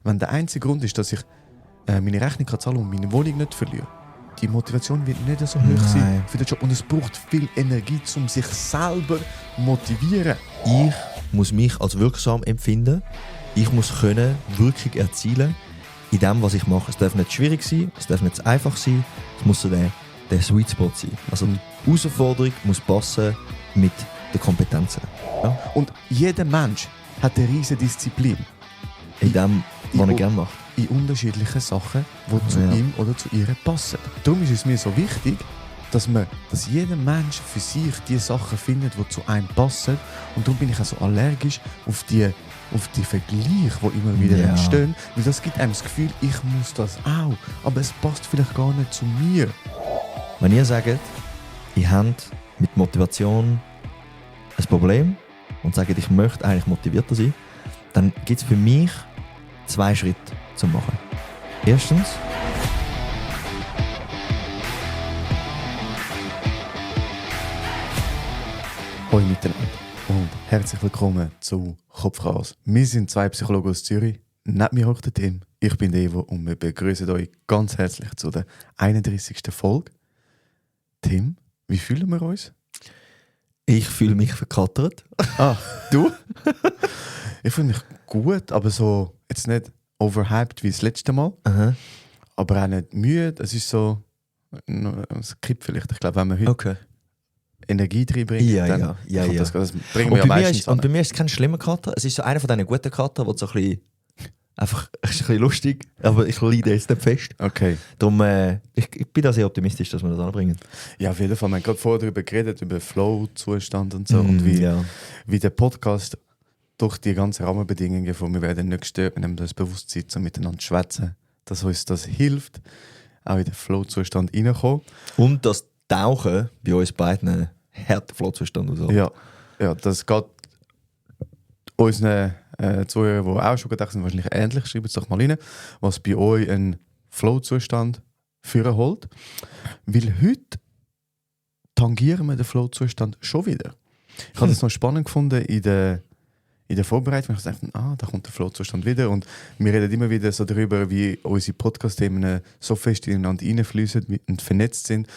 wenn der einzige Grund ist, dass ich meine Rechnung kann zahlen und meine Wohnung nicht verliere, die Motivation wird nicht so hoch sein für den Job. Und es braucht viel Energie, um sich selber zu motivieren. Ich muss mich als wirksam empfinden. Ich muss können Wirkung erzielen in dem, was ich mache. Es darf nicht schwierig sein, es darf nicht zu einfach sein. Es muss so der Sweet Spot sein. Also die Herausforderung muss passen mit den Kompetenzen. Ja? Und jeder Mensch hat eine riesige Disziplin. In dem, was er gerne macht. In unterschiedlichen Sachen, die zu ihm oder zu ihr passen. Darum ist es mir so wichtig, dass jeder Mensch für sich die Sachen findet, die zu einem passen. Und darum bin ich auch so allergisch auf die Vergleiche, die immer wieder entstehen. Weil das gibt einem das Gefühl, ich muss das auch. Aber es passt vielleicht gar nicht zu mir. Wenn ihr sagt, ihr habt mit Motivation ein Problem und sagt, ich möchte eigentlich motivierter sein, dann gibt es für mich 2 Schritte zu machen. Erstens, Hallo miteinander und herzlich willkommen zu Kopfchaos. Wir sind 2 Psychologen aus Zürich. Neben mir hockt der Tim. Ich bin der Evo und wir begrüßen euch ganz herzlich zu der 31. Folge. Tim, wie fühlen wir uns? ich fühle mich verkattert. Ah, du? Ich fühle mich gut, aber so jetzt nicht overhyped wie das letzte Mal. Aha. Aber auch nicht müde. Es ist so, es kippt vielleicht. Ich glaube, wenn man heute Energie reinbringt, dann kommt das bringen wir ja meistens an. Und bei mir ist es kein schlimmer Kater. Es ist so einer von diesen guten Kater, der so ein bisschen einfach ist ein bisschen lustig, aber ich leide jetzt nicht fest. Okay. Darum, ich bin da sehr optimistisch, dass wir das anbringen. Ja, auf jeden Fall. Wir haben gerade vorher darüber geredet, über Flow-Zustand und so. Und wie der Podcast durch die ganzen Rahmenbedingungen von wir werden nicht gestört, wir nehmen das Bewusstsein, so miteinander zu schwätzen, dass uns das hilft, auch in den Flow-Zustand reinkommen. Und das Tauchen bei uns beiden harter Flow-Zustand aus. Ja, das geht unseren Zuhörern, die auch schon gedacht sind, wahrscheinlich ähnlich. Schreibt es doch mal rein, was bei euch einen Flow-Zustand führen holt. Weil heute tangieren wir den Flow-Zustand schon wieder. Ich habe das noch spannend gefunden in der Vorbereitung. Ich dachte, da kommt der Flow-Zustand wieder. Und wir reden immer wieder so darüber, wie unsere Podcast-Themen so fest ineinander reinfließen und vernetzt sind.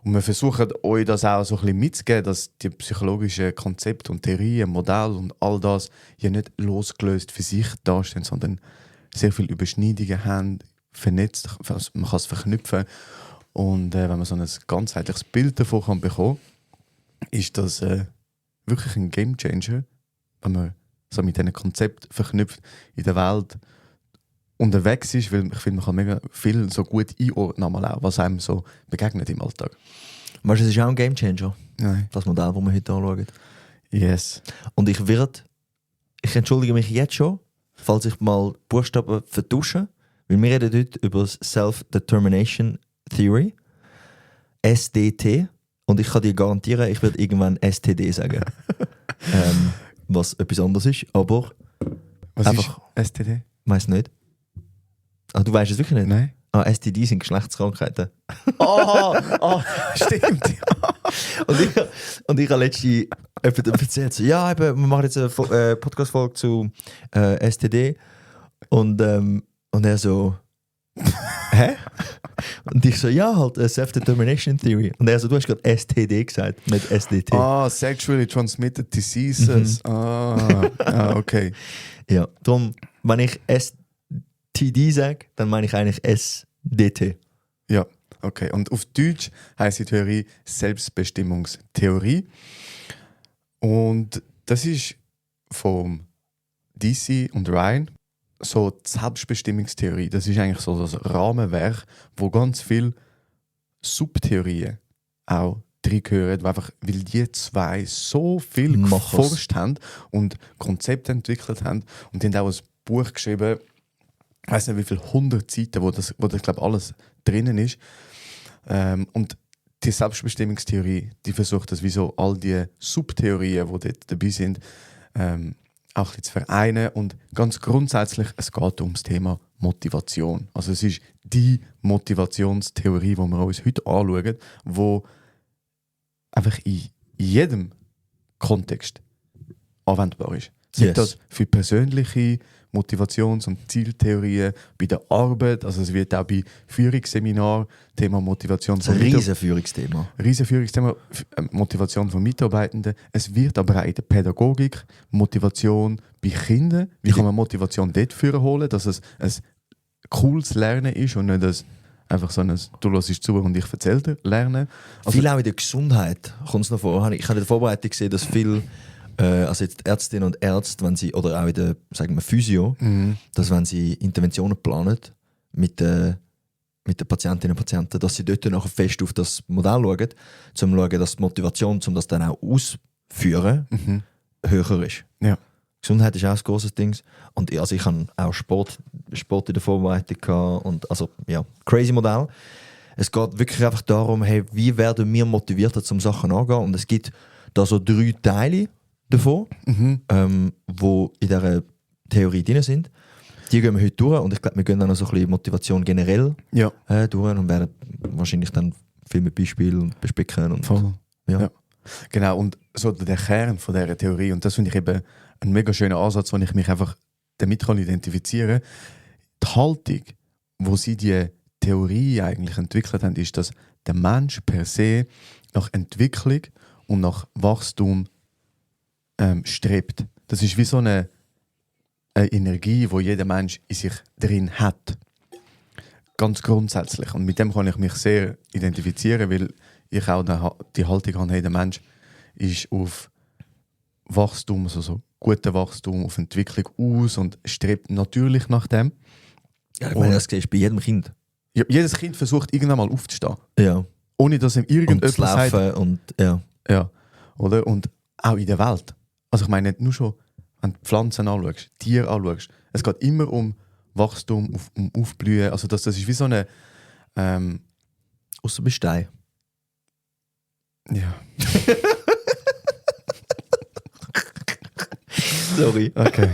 Und wir versuchen euch das auch so ein bisschen mitzugeben, dass die psychologischen Konzepte und Theorien, Modelle und all das ja nicht losgelöst für sich dastehen, sondern sehr viele Überschneidungen haben, vernetzt, man kann es verknüpfen. Und wenn man so ein ganzheitliches Bild davon kann bekommen, ist das wirklich ein Gamechanger, wenn man so mit diesen Konzepten verknüpft in der Welt unterwegs ist, weil ich finde, man kann mega viel so gut einordnen, auch, was einem so begegnet im Alltag. Weißt du, es ist auch ein Gamechanger, Nein. das Modell, das wir heute anschauen. Yes. Und ich entschuldige mich jetzt schon, falls ich mal Buchstaben vertusche, weil wir reden heute über das Self-Determination Theory, SDT, und ich kann dir garantieren, ich werde irgendwann STD sagen. Was etwas anderes ist, aber Was einfach, ist STD? weiss nicht. Ah, du weißt es wirklich nicht? Nein. STD sind Geschlechtskrankheiten. Stimmt. Und ich habe letztens jemandem erzählt, so, ja, eben, wir machen jetzt eine Podcast-Folge zu STD. Und er so, hä? Und ich so, ja, halt, Self-Determination Theory. Und er so, du hast gerade STD gesagt, nicht SDT. Sexually Transmitted Diseases. Okay. Ja, darum, wenn ich STD sage, dann meine ich eigentlich SDT. Ja, okay. Und auf Deutsch heisst die Theorie Selbstbestimmungstheorie. Und das ist vom DC und Ryan so die Selbstbestimmungstheorie. Das ist eigentlich so das Rahmenwerk, wo ganz viele Subtheorien auch drin gehören, weil die 2 so viel geforscht haben und Konzepte entwickelt haben. Und die haben auch ein Buch geschrieben, ich weiß nicht wie viele 100 Seiten, wo das glaube alles drinnen ist. Und die Selbstbestimmungstheorie, die versucht das wie so all die Subtheorien, die dort dabei sind, auch ein bisschen zu vereinen. Und ganz grundsätzlich, es geht um das Thema Motivation. Also es ist die Motivationstheorie, die wir uns heute anschauen, die einfach in jedem Kontext anwendbar ist. Sei das für persönliche Motivations- und Zieltheorien bei der Arbeit. Also es wird auch bei Führungsseminaren Thema Motivation Das ist ein riesen Führungsthema. riesen Führungsthema, Motivation von Mitarbeitenden. Es wird aber auch in der Pädagogik Motivation bei Kindern. Wie kann man Motivation dort holen, dass es ein cooles Lernen ist und nicht einfach so ein «Du hörst zu und ich erzähle dir» Lernen. Also, Viel auch in der Gesundheit kommt es noch vor. Ich habe in der Vorbereitung gesehen, dass viele also jetzt Ärztinnen und Ärzte, wenn sie, oder auch in der, sagen wir, Physio, dass wenn sie Interventionen planen mit den Patientinnen und Patienten, dass sie dort nachher fest auf das Modell schauen, um zu schauen, dass die Motivation, um das dann auch auszuführen, höher ist. ja. Gesundheit ist auch ein grosses Ding. Und also ich habe auch Sport in der Vorbereitung gehabt und also ja, crazy Modell. Es geht wirklich einfach darum, hey, wie werden wir motivierter, zum Sachen angehen. Und es gibt da so 3 Teile davon, wo in dieser Theorie drin sind. Die gehen wir heute durch und ich glaube, wir gehen dann noch so ein bisschen Motivation generell Ja. durch und werden wahrscheinlich dann viel mit Beispielen bespicken. Und, Voll. ja. Ja. Genau, und so der Kern von dieser Theorie, und das finde ich eben ein mega schöner Ansatz, wo ich mich einfach damit identifizieren kann. Die Haltung, wo sie die Theorie eigentlich entwickelt haben, ist, dass der Mensch per se nach Entwicklung und nach Wachstum strebt. Das ist wie so eine Energie, die jeder Mensch in sich drin hat. Ganz grundsätzlich. Und mit dem kann ich mich sehr identifizieren, weil ich auch die Haltung habe, hey, der Mensch ist auf Wachstum, also so guten Wachstum, auf Entwicklung aus und strebt natürlich nach dem. Ja, ich meine, das siehst du bei jedem Kind. Ja, jedes Kind versucht irgendwann mal aufzustehen. Ja. Ohne dass ihm Und irgendjemand zu laufen sagt. und ja. Ja, oder? Und auch in der Welt. Also ich meine, nicht nur schon, wenn du Pflanzen anschaust, Tiere anschaust. Es geht immer um Wachstum, um Aufblühen. Also das ist wie so eine... Außer bei Stein. Ja. Sorry. Okay.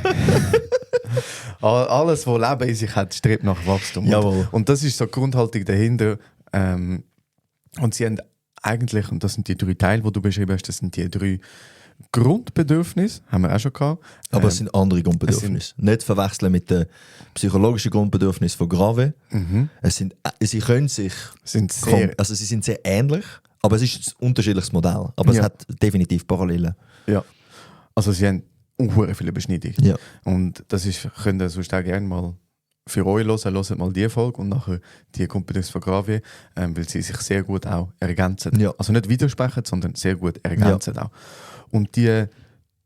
Alles, was Leben in sich hat, strebt nach Wachstum. Jawohl. Und das ist so die Grundhaltung dahinter. Und sie haben eigentlich, und das sind die 3 Teile, die du beschrieben hast, das sind die 3 Grundbedürfnisse, haben wir auch schon gehabt. Aber es sind andere Grundbedürfnisse. Nicht verwechseln mit den psychologischen Grundbedürfnissen von Grave. Sie können sich... sind sehr, also sie sind sehr ähnlich, aber es ist ein unterschiedliches Modell. Aber es Ja. hat definitiv Parallelen. ja. Also sie haben unhuere viele Überschneidungen. Ja. Und das ist, könnt ihr sonst auch gerne mal für euch hören. Hört mal die Folge und nachher die Grundbedürfnisse von Gravier, weil sie sich sehr gut auch ergänzen. Ja. Also nicht widersprechen, sondern sehr gut ergänzen auch. Und die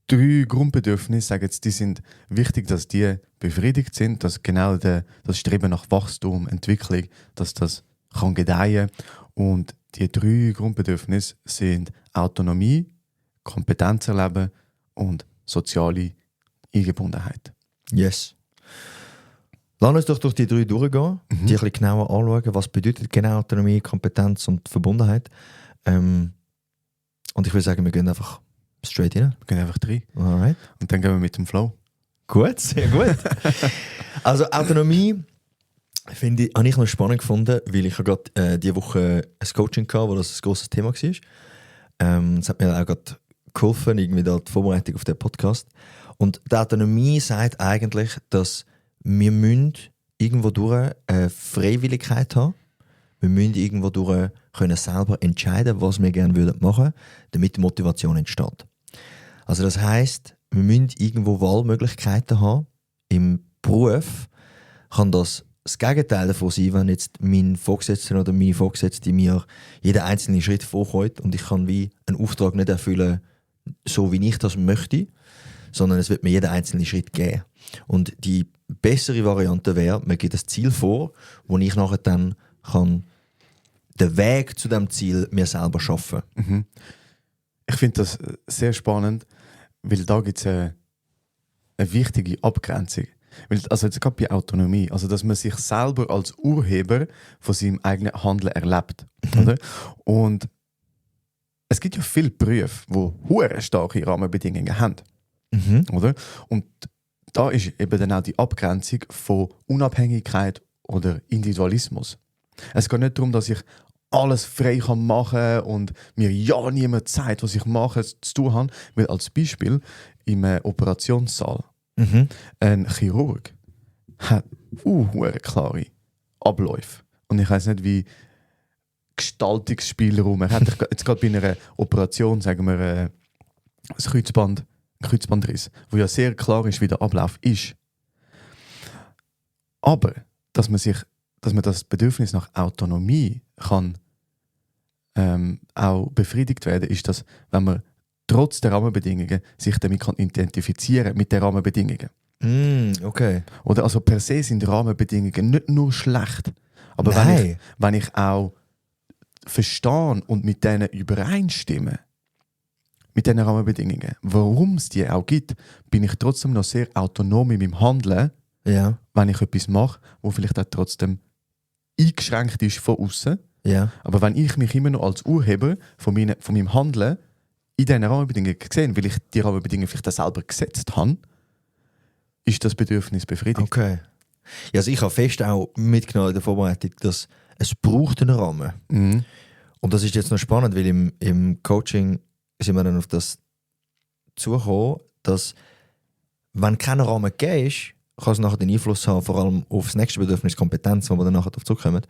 3 Grundbedürfnisse, sagen jetzt, die sind wichtig, dass die befriedigt sind, dass genau das Streben nach Wachstum, Entwicklung, dass das kann gedeihen. Und die 3 Grundbedürfnisse sind Autonomie, Kompetenz erleben und soziale Eingebundenheit. Yes. Lass uns doch durch die 3 durchgehen, die ein bisschen genauer anschauen, was bedeutet genau Autonomie, Kompetenz und Verbundenheit. Und ich würde sagen, wir gehen einfach straight rein. Wir gehen einfach rein. Alright. Und dann gehen wir mit dem Flow. Gut, sehr gut. Also Autonomie habe ich noch spannend gefunden, weil ich gerade diese Woche ein Coaching hatte, wo das ein grosses Thema war. Es hat mir auch gerade geholfen, irgendwie da die Vorbereitung auf den Podcast. Und die Autonomie sagt eigentlich, dass wir müssen irgendwo durch eine Freiwilligkeit haben. Wir müssen irgendwo durch können selber entscheiden, was wir gerne machen würden, damit die Motivation entsteht. Also das heisst, wir müssen irgendwo Wahlmöglichkeiten haben. Im Beruf kann das Gegenteil davon sein, wenn jetzt mein Vorgesetzter oder meine Vorgesetzte mir jeden einzelnen Schritt vorkommt und ich kann wie einen Auftrag nicht erfüllen, so wie ich das möchte, sondern es wird mir jeden einzelnen Schritt geben. Und die bessere Variante wäre, man gibt ein Ziel vor, wo ich nachher dann kann den Weg zu dem Ziel mir selber schaffen. Ich finde das sehr spannend, weil da gibt es eine wichtige Abgrenzung. Weil, also jetzt gerade bei Autonomie, also dass man sich selber als Urheber von seinem eigenen Handeln erlebt. Oder? Und es gibt ja viele Berufe, die hure starke Rahmenbedingungen haben. Oder? Und da ist eben dann auch die Abgrenzung von Unabhängigkeit oder Individualismus. Es geht nicht darum, dass ich alles frei machen kann und mir ja niemand sagt, was ich mache, zu tun habe. Weil als Beispiel im Operationssaal, Ein Chirurg hat klare Abläufe. Und ich weiß nicht, wie Gestaltungsspielraum er hat. Jetzt gerade bei einer Operation, sagen wir, ein Kreuzbandriss, wo ja sehr klar ist, wie der Ablauf ist. Aber, dass man das Bedürfnis nach Autonomie kann auch befriedigt werden, ist das, wenn man trotz der Rahmenbedingungen sich damit kann identifizieren mit den Rahmenbedingungen. Okay. Oder also per se sind Rahmenbedingungen nicht nur schlecht, aber wenn ich auch verstehe und mit denen übereinstimme, mit diesen Rahmenbedingungen, warum es die auch gibt, bin ich trotzdem noch sehr autonom in meinem Handeln, wenn ich etwas mache, wo vielleicht auch trotzdem eingeschränkt ist von außen. Ja. Aber wenn ich mich immer noch als Urheber von meinem Handeln in diesen Rahmenbedingungen sehe, weil ich die Rahmenbedingungen vielleicht auch selber gesetzt habe, ist das Bedürfnis befriedigt. Okay. Ja, also ich habe fest auch mitgenommen in der Vorbereitung, dass es braucht einen Rahmen. Mhm. Und das ist jetzt noch spannend, weil im Coaching sind wir dann auf das zugekommen, dass wenn kein Rahmen gegeben ist, kann es nachher den Einfluss haben, vor allem auf das nächste Bedürfnis, Kompetenz, wo wir dann nachher darauf zurückkommen.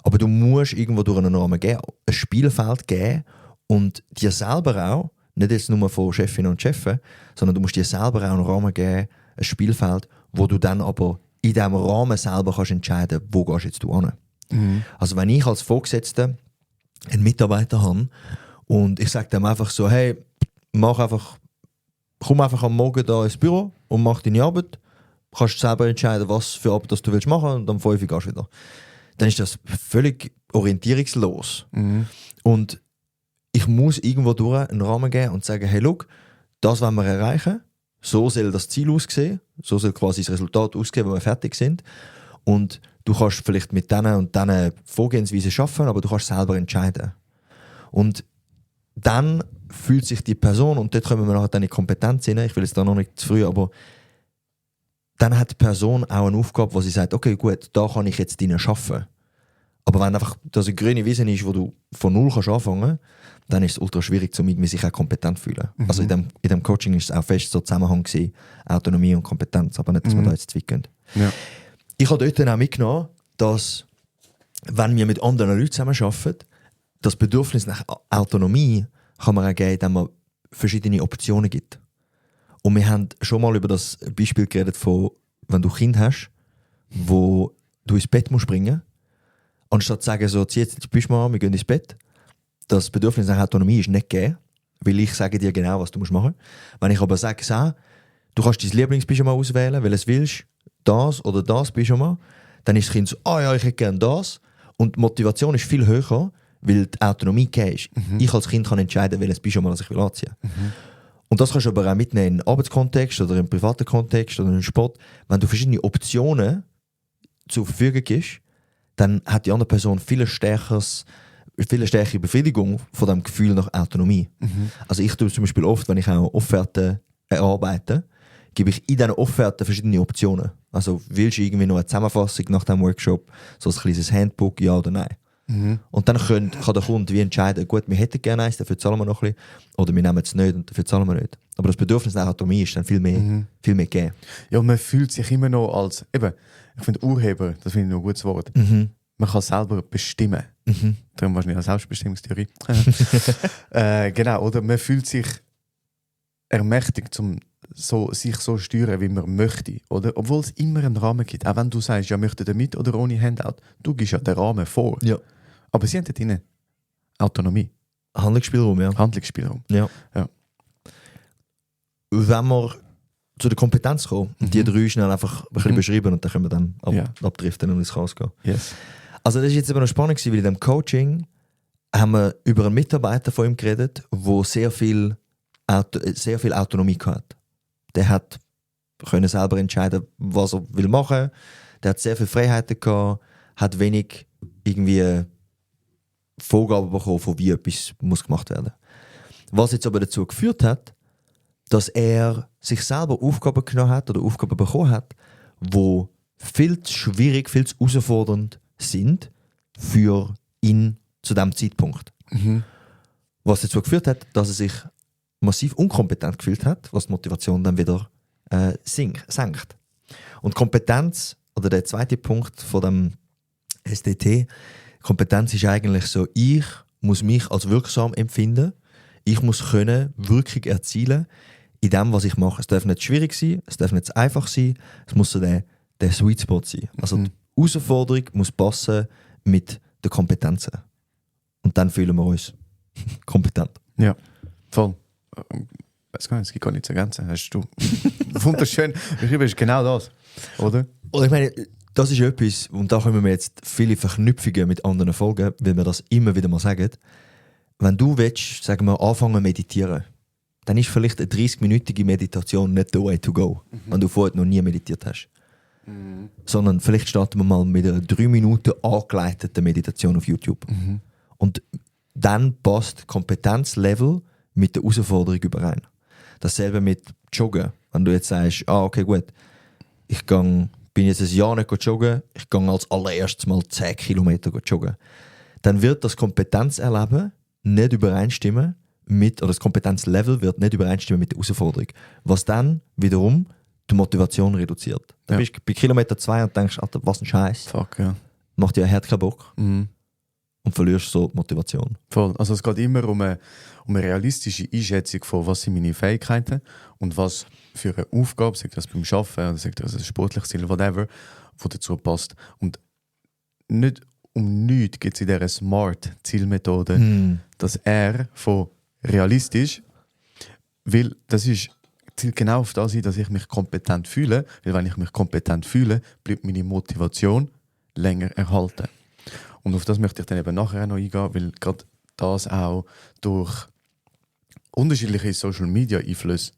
Aber du musst irgendwo durch einen Rahmen geben, ein Spielfeld geben und dir selber auch, nicht jetzt nur von Chefinnen und Chefen, sondern du musst dir selber auch einen Rahmen geben, ein Spielfeld, wo du dann aber in diesem Rahmen selber kannst entscheiden, wo gehst jetzt du hin. Also wenn ich als Vorgesetzter einen Mitarbeiter habe und ich sage dem einfach so, hey, komm einfach am Morgen da ins Büro und mach deine Arbeit, kannst selber entscheiden, was für Arbeit das du willst machen und am 5 Uhr gehst du wieder. Dann ist das völlig orientierungslos. Und ich muss irgendwo durch einen Rahmen geben und sagen, hey, schau, das wollen wir erreichen, so soll das Ziel aussehen, so soll quasi das Resultat aussehen, wenn wir fertig sind. Und du kannst vielleicht mit diesen und diesen Vorgehensweisen arbeiten, aber du kannst selber entscheiden. Und dann fühlt sich die Person, und dort kommen wir nachher dann in die Kompetenz hinein, ich will jetzt da noch nicht zu früh, aber dann hat die Person auch eine Aufgabe, wo sie sagt, okay, gut, da kann ich jetzt drinnen arbeiten. Aber wenn einfach das eine grüne Wiese ist, wo du von null kannst anfangen, dann ist es ultra schwierig, um sich auch kompetent zu fühlen. Also in dem Coaching ist es auch fest so Zusammenhang gewesen, Autonomie und Kompetenz, aber nicht, dass wir da jetzt zu weit gehen. Ja. Ich habe dort dann auch mitgenommen, dass, wenn wir mit anderen Leuten zusammenarbeiten, das Bedürfnis nach Autonomie kann man auch geben, indem man verschiedene Optionen gibt. Und wir haben schon mal über das Beispiel geredet von, wenn du ein Kind hast, wo du ins Bett musst bringen, anstatt zu sagen, so, zieh jetzt die Pyjama an, wir gehen ins Bett. Das Bedürfnis nach Autonomie ist nicht gegeben, weil ich sage dir genau, was du machen musst. Wenn ich aber sage, du kannst dein Lieblingspyjama auswählen, weil es willst, das oder das Pyjama, dann ist das Kind so, ja, ich hätte gerne das. Und die Motivation ist viel höher, weil die Autonomie gegeben ist. Ich als Kind kann entscheiden, welches Pyjama das ich will anziehen. Und das kannst du aber auch mitnehmen in einen Arbeitskontext oder im privaten Kontext oder im Sport. Wenn du verschiedene Optionen zur Verfügung gibst, dann hat die andere Person viel stärkere Befriedigung von dem Gefühl nach Autonomie. Also ich tue zum Beispiel oft, wenn ich auch Offerten erarbeite, gebe ich in diesen Offerten verschiedene Optionen. Also willst du irgendwie noch eine Zusammenfassung nach dem Workshop, so ein kleines Handbook, ja oder nein? Und dann kann der Kunde wie entscheiden, gut, wir hätten gerne eins, dafür zahlen wir noch ein bisschen, oder wir nehmen es nicht und dafür zahlen wir nicht. Aber das Bedürfnis nach Autonomie ist dann viel mehr gegeben. Ja, man fühlt sich immer noch als, ich finde Urheber, das finde ich noch ein gutes Wort. Man kann selber bestimmen. Darum wahrscheinlich eine Selbstbestimmungstheorie. Genau, oder man fühlt sich ermächtigt, sich so steuern, wie man möchte. Oder? Obwohl es immer einen Rahmen gibt. Auch wenn du sagst, ja, möchte er mit oder ohne Handout, du gibst ja den Rahmen vor. Ja. Aber sie haben dort drin Autonomie. Handlungsspielraum, ja. Handlungsspielraum. Ja. Wenn wir zu der Kompetenz kommen, die 3 schnell einfach ein bisschen beschreiben und dann können wir dann abdriften und ins Chaos gehen. Yes. Also das ist jetzt aber noch spannend, weil in dem Coaching haben wir über einen Mitarbeiter von ihm geredet, der sehr viel Autonomie hatte. Der hat können selber entscheiden, was er will machen. Der hat sehr viele Freiheiten gehabt, hat wenig irgendwie Vorgaben bekommen, von wie etwas muss gemacht werden. Was jetzt aber dazu geführt hat, dass er sich selber Aufgaben genommen hat oder Aufgaben bekommen hat, die viel zu schwierig, viel zu herausfordernd sind für ihn zu diesem Zeitpunkt. Was dazu geführt hat, dass er sich massiv unkompetent gefühlt hat, was die Motivation dann wieder senkt. Und Kompetenz, oder der zweite Punkt von dem SDT, Kompetenz ist eigentlich so, ich muss mich als wirksam empfinden, ich muss können Wirkung erzielen in dem, was ich mache. Es darf nicht schwierig sein, es darf nicht einfach sein, es muss so der Sweet Spot sein. Also die Herausforderung muss passen mit den Kompetenzen. Und dann fühlen wir uns kompetent. Ja, voll. Weiß gar nicht, es gibt gar nichts zu ergänzen. Hast du wunderschön beschrieben, ist genau das, oder? Und ich meine, das ist etwas, und da kommen wir jetzt viele Verknüpfungen mit anderen Folgen, weil wir das immer wieder mal sagen. Wenn du willst, sagen wir, anfangen zu meditieren, dann ist vielleicht eine 30-minütige Meditation nicht the way to go, wenn du vorher noch nie meditiert hast. Sondern vielleicht starten wir mal mit einer 3 Minuten angeleiteten Meditation auf YouTube. Und dann passt das Kompetenzlevel mit der Herausforderung überein. Dasselbe mit Joggen. Wenn du jetzt sagst, okay, gut, bin jetzt ein Jahr nicht joggen, ich gehe als allererstes mal 10 Kilometer joggen. Dann wird das Kompetenzerleben nicht übereinstimmen oder das Kompetenzlevel wird nicht übereinstimmen mit der Herausforderung. Was dann wiederum die Motivation reduziert. Dann bist du bei Kilometer 2 und denkst, Alter, was ein Scheiß. Fuck, ja. Macht dir keinen Bock. Und verlierst so die Motivation. Voll. Also es geht immer um eine realistische Einschätzung von, was sind meine Fähigkeiten und was für eine Aufgabe, sagt das beim Arbeiten oder sagt das ein sportliches Ziel, whatever, wo dazu passt. Und nicht um nichts gibt es in dieser Smart-Zielmethode das R von realistisch, weil das ist zielt genau auf das ein, dass ich mich kompetent fühle, weil wenn ich mich kompetent fühle, bleibt meine Motivation länger erhalten. Und auf das möchte ich dann eben nachher auch noch eingehen, weil gerade das auch durch unterschiedliche Social-Media-Einflüsse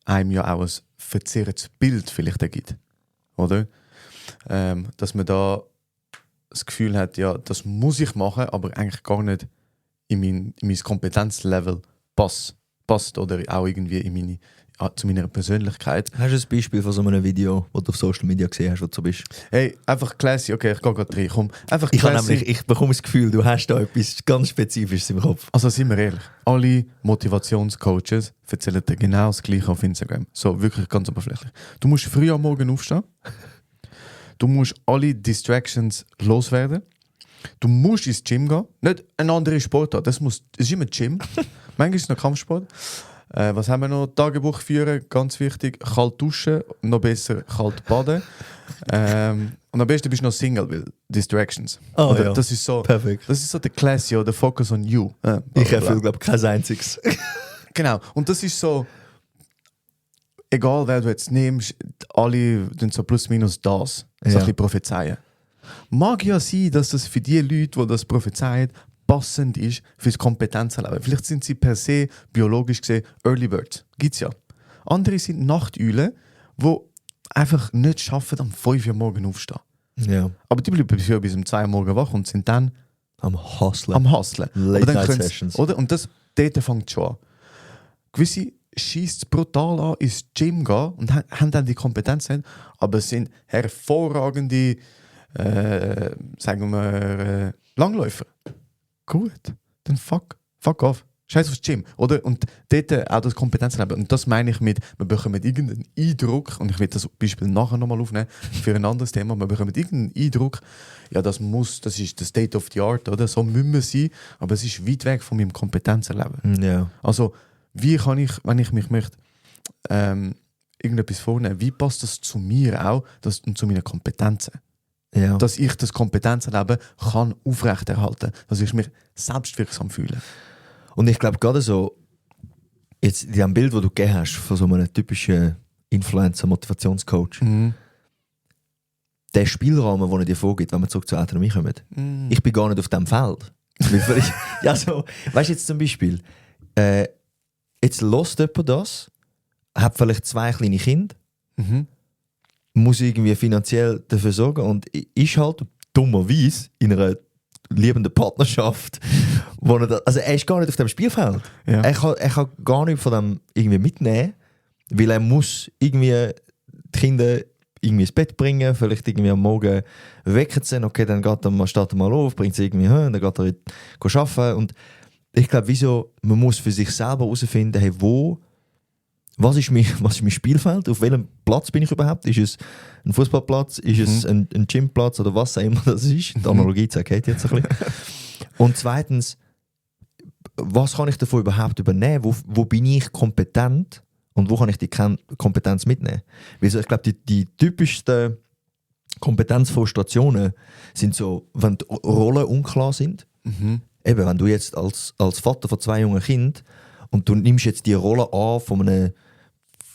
einem ja auch ein verzerrtes Bild vielleicht ergibt. Oder? Dass man da das Gefühl hat, ja, das muss ich machen, aber eigentlich gar nicht in mein Kompetenzlevel passt oder auch irgendwie zu meiner Persönlichkeit. Hast du ein Beispiel von so einem Video, das du auf Social Media gesehen hast, wo du so bist? Hey, einfach classy, okay, ich gehe gerade rein. Komm, einfach classy. Ich bekomme das Gefühl, du hast da etwas ganz Spezifisches im Kopf. Also sind wir ehrlich, alle Motivationscoaches erzählen dir genau das Gleiche auf Instagram. So, wirklich ganz oberflächlich. Du musst früh am Morgen aufstehen. Du musst alle Distractions loswerden. Du musst ins Gym gehen. Nicht ein anderer Sport. Es ist immer Gym. Manchmal ist es noch Kampfsport. Was haben wir noch? Tagebuch führen, ganz wichtig. Kalt duschen, noch besser kalt baden. Und am besten bist du noch Single, weil Distractions. Oder, ja. Das ist so, perfekt. Das ist so der Classy oder Focus on you. Ich erfülle, glaube ich, kein einziges. Genau. Und das ist so, egal wer du jetzt nimmst, alle sind so plus minus das. So ein bisschen prophezeien. Mag ja sein, dass das für die Leute, die das prophezeien, passend ist fürs Kompetenzerleben. Vielleicht sind sie per se, biologisch gesehen, Early Birds. Gibt's ja. Andere sind Nachteulen, die einfach nicht schaffen, am 5 Uhr morgens aufstehen. Ja. Aber die bleiben bis um 2 Uhr morgens wach und sind dann am Hustlen. Late-Night-Sessions. Und dort fängt es schon an. Gewisse schießt es brutal an, ins Gym gehen und haben dann die Kompetenzen, aber es sind hervorragende, sagen wir, Langläufer. Gut, dann fuck off. Scheiß aufs Gym. Oder? Und dort auch das Kompetenzleben. Und das meine ich mit, wir bekommen irgendeinen Eindruck, und ich will das Beispiel nachher nochmal aufnehmen, für ein anderes Thema, wir bekommen irgendeinen Eindruck, ja, das ist der State of the Art, oder? So müssen wir sein, aber es ist weit weg von meinem Kompetenzerleben. Ja. Also, wie kann ich, wenn ich mich möchte, irgendetwas vornehmen, wie passt das zu mir auch und zu meinen Kompetenzen? Ja. Dass ich das Kompetenzerleben kann aufrechterhalten, dass ich mich selbstwirksam fühle. Und ich glaube gerade so, jetzt in dem Bild, das du gegeben hast, von so einem typischen Influencer-Motivationscoach, der Spielrahmen, den er dir vorgibt, wenn wir zurück zur Autonomie kommen, ich bin gar nicht auf diesem Feld. Ja, so, weißt du jetzt zum Beispiel, jetzt hört jemand das, hat vielleicht 2 kleine Kinder, muss irgendwie finanziell dafür sorgen und ist halt dummerweise in einer liebenden Partnerschaft, wo er ist gar nicht auf dem Spielfeld. Ja. Er kann gar nicht von dem irgendwie mitnehmen, weil er muss irgendwie die Kinder irgendwie ins Bett bringen, vielleicht irgendwie am Morgen wecken sie, okay, dann steht er mal auf, bringt sie irgendwie hin, dann geht er arbeiten und ich glaube, man muss für sich selber herausfinden, hey, wo was ist mein Spielfeld? Auf welchem Platz bin ich überhaupt? Ist es ein Fußballplatz? Ist es ein Gymplatz oder was auch immer das ist? Die Analogie zeigt jetzt ein bisschen. Und zweitens, was kann ich davon überhaupt übernehmen? Wo bin ich kompetent und wo kann ich die Kompetenz mitnehmen? Weil ich glaube, die typischsten Kompetenz von Stationen sind so, wenn die Rollen unklar sind. Eben, wenn du jetzt als Vater von 2 jungen Kindern und du nimmst jetzt die Rolle an von einem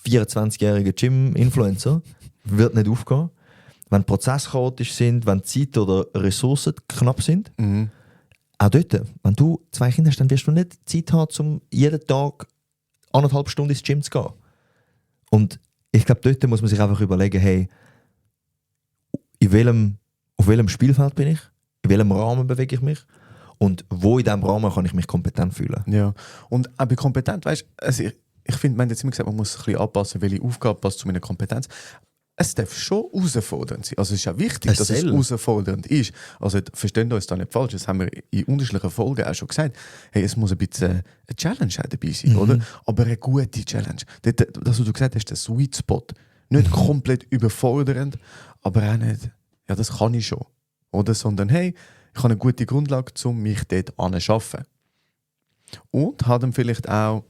24-jährigen Gym-Influencer, wird nicht aufgehen. Wenn Prozesse chaotisch sind, wenn Zeit oder Ressourcen knapp sind, auch dort, wenn du 2 Kinder hast, dann wirst du nicht Zeit haben, um jeden Tag 1,5 Stunden ins Gym zu gehen. Und ich glaube, dort muss man sich einfach überlegen, hey, auf welchem Spielfeld bin ich? In welchem Rahmen bewege ich mich? Und wo in diesem Rahmen kann ich mich kompetent fühlen? Ja, und auch bei kompetent, weißt du, also ich finde, man hat jetzt immer gesagt, man muss ein bisschen anpassen, welche Aufgabe passt zu meiner Kompetenz. Es darf schon herausfordernd sein. Also es ist ja wichtig, dass es herausfordernd ist. Also verstehen wir uns da nicht falsch, das haben wir in unterschiedlichen Folgen auch schon gesagt. Hey, es muss ein bisschen eine Challenge dabei sein, oder? Aber eine gute Challenge. Das, was du gesagt hast, der Sweet Spot. Nicht komplett überfordernd, aber auch nicht, ja, das kann ich schon. Oder? Sondern hey, ich habe eine gute Grundlage, um mich dort anzuschaffen. Und habe dann vielleicht auch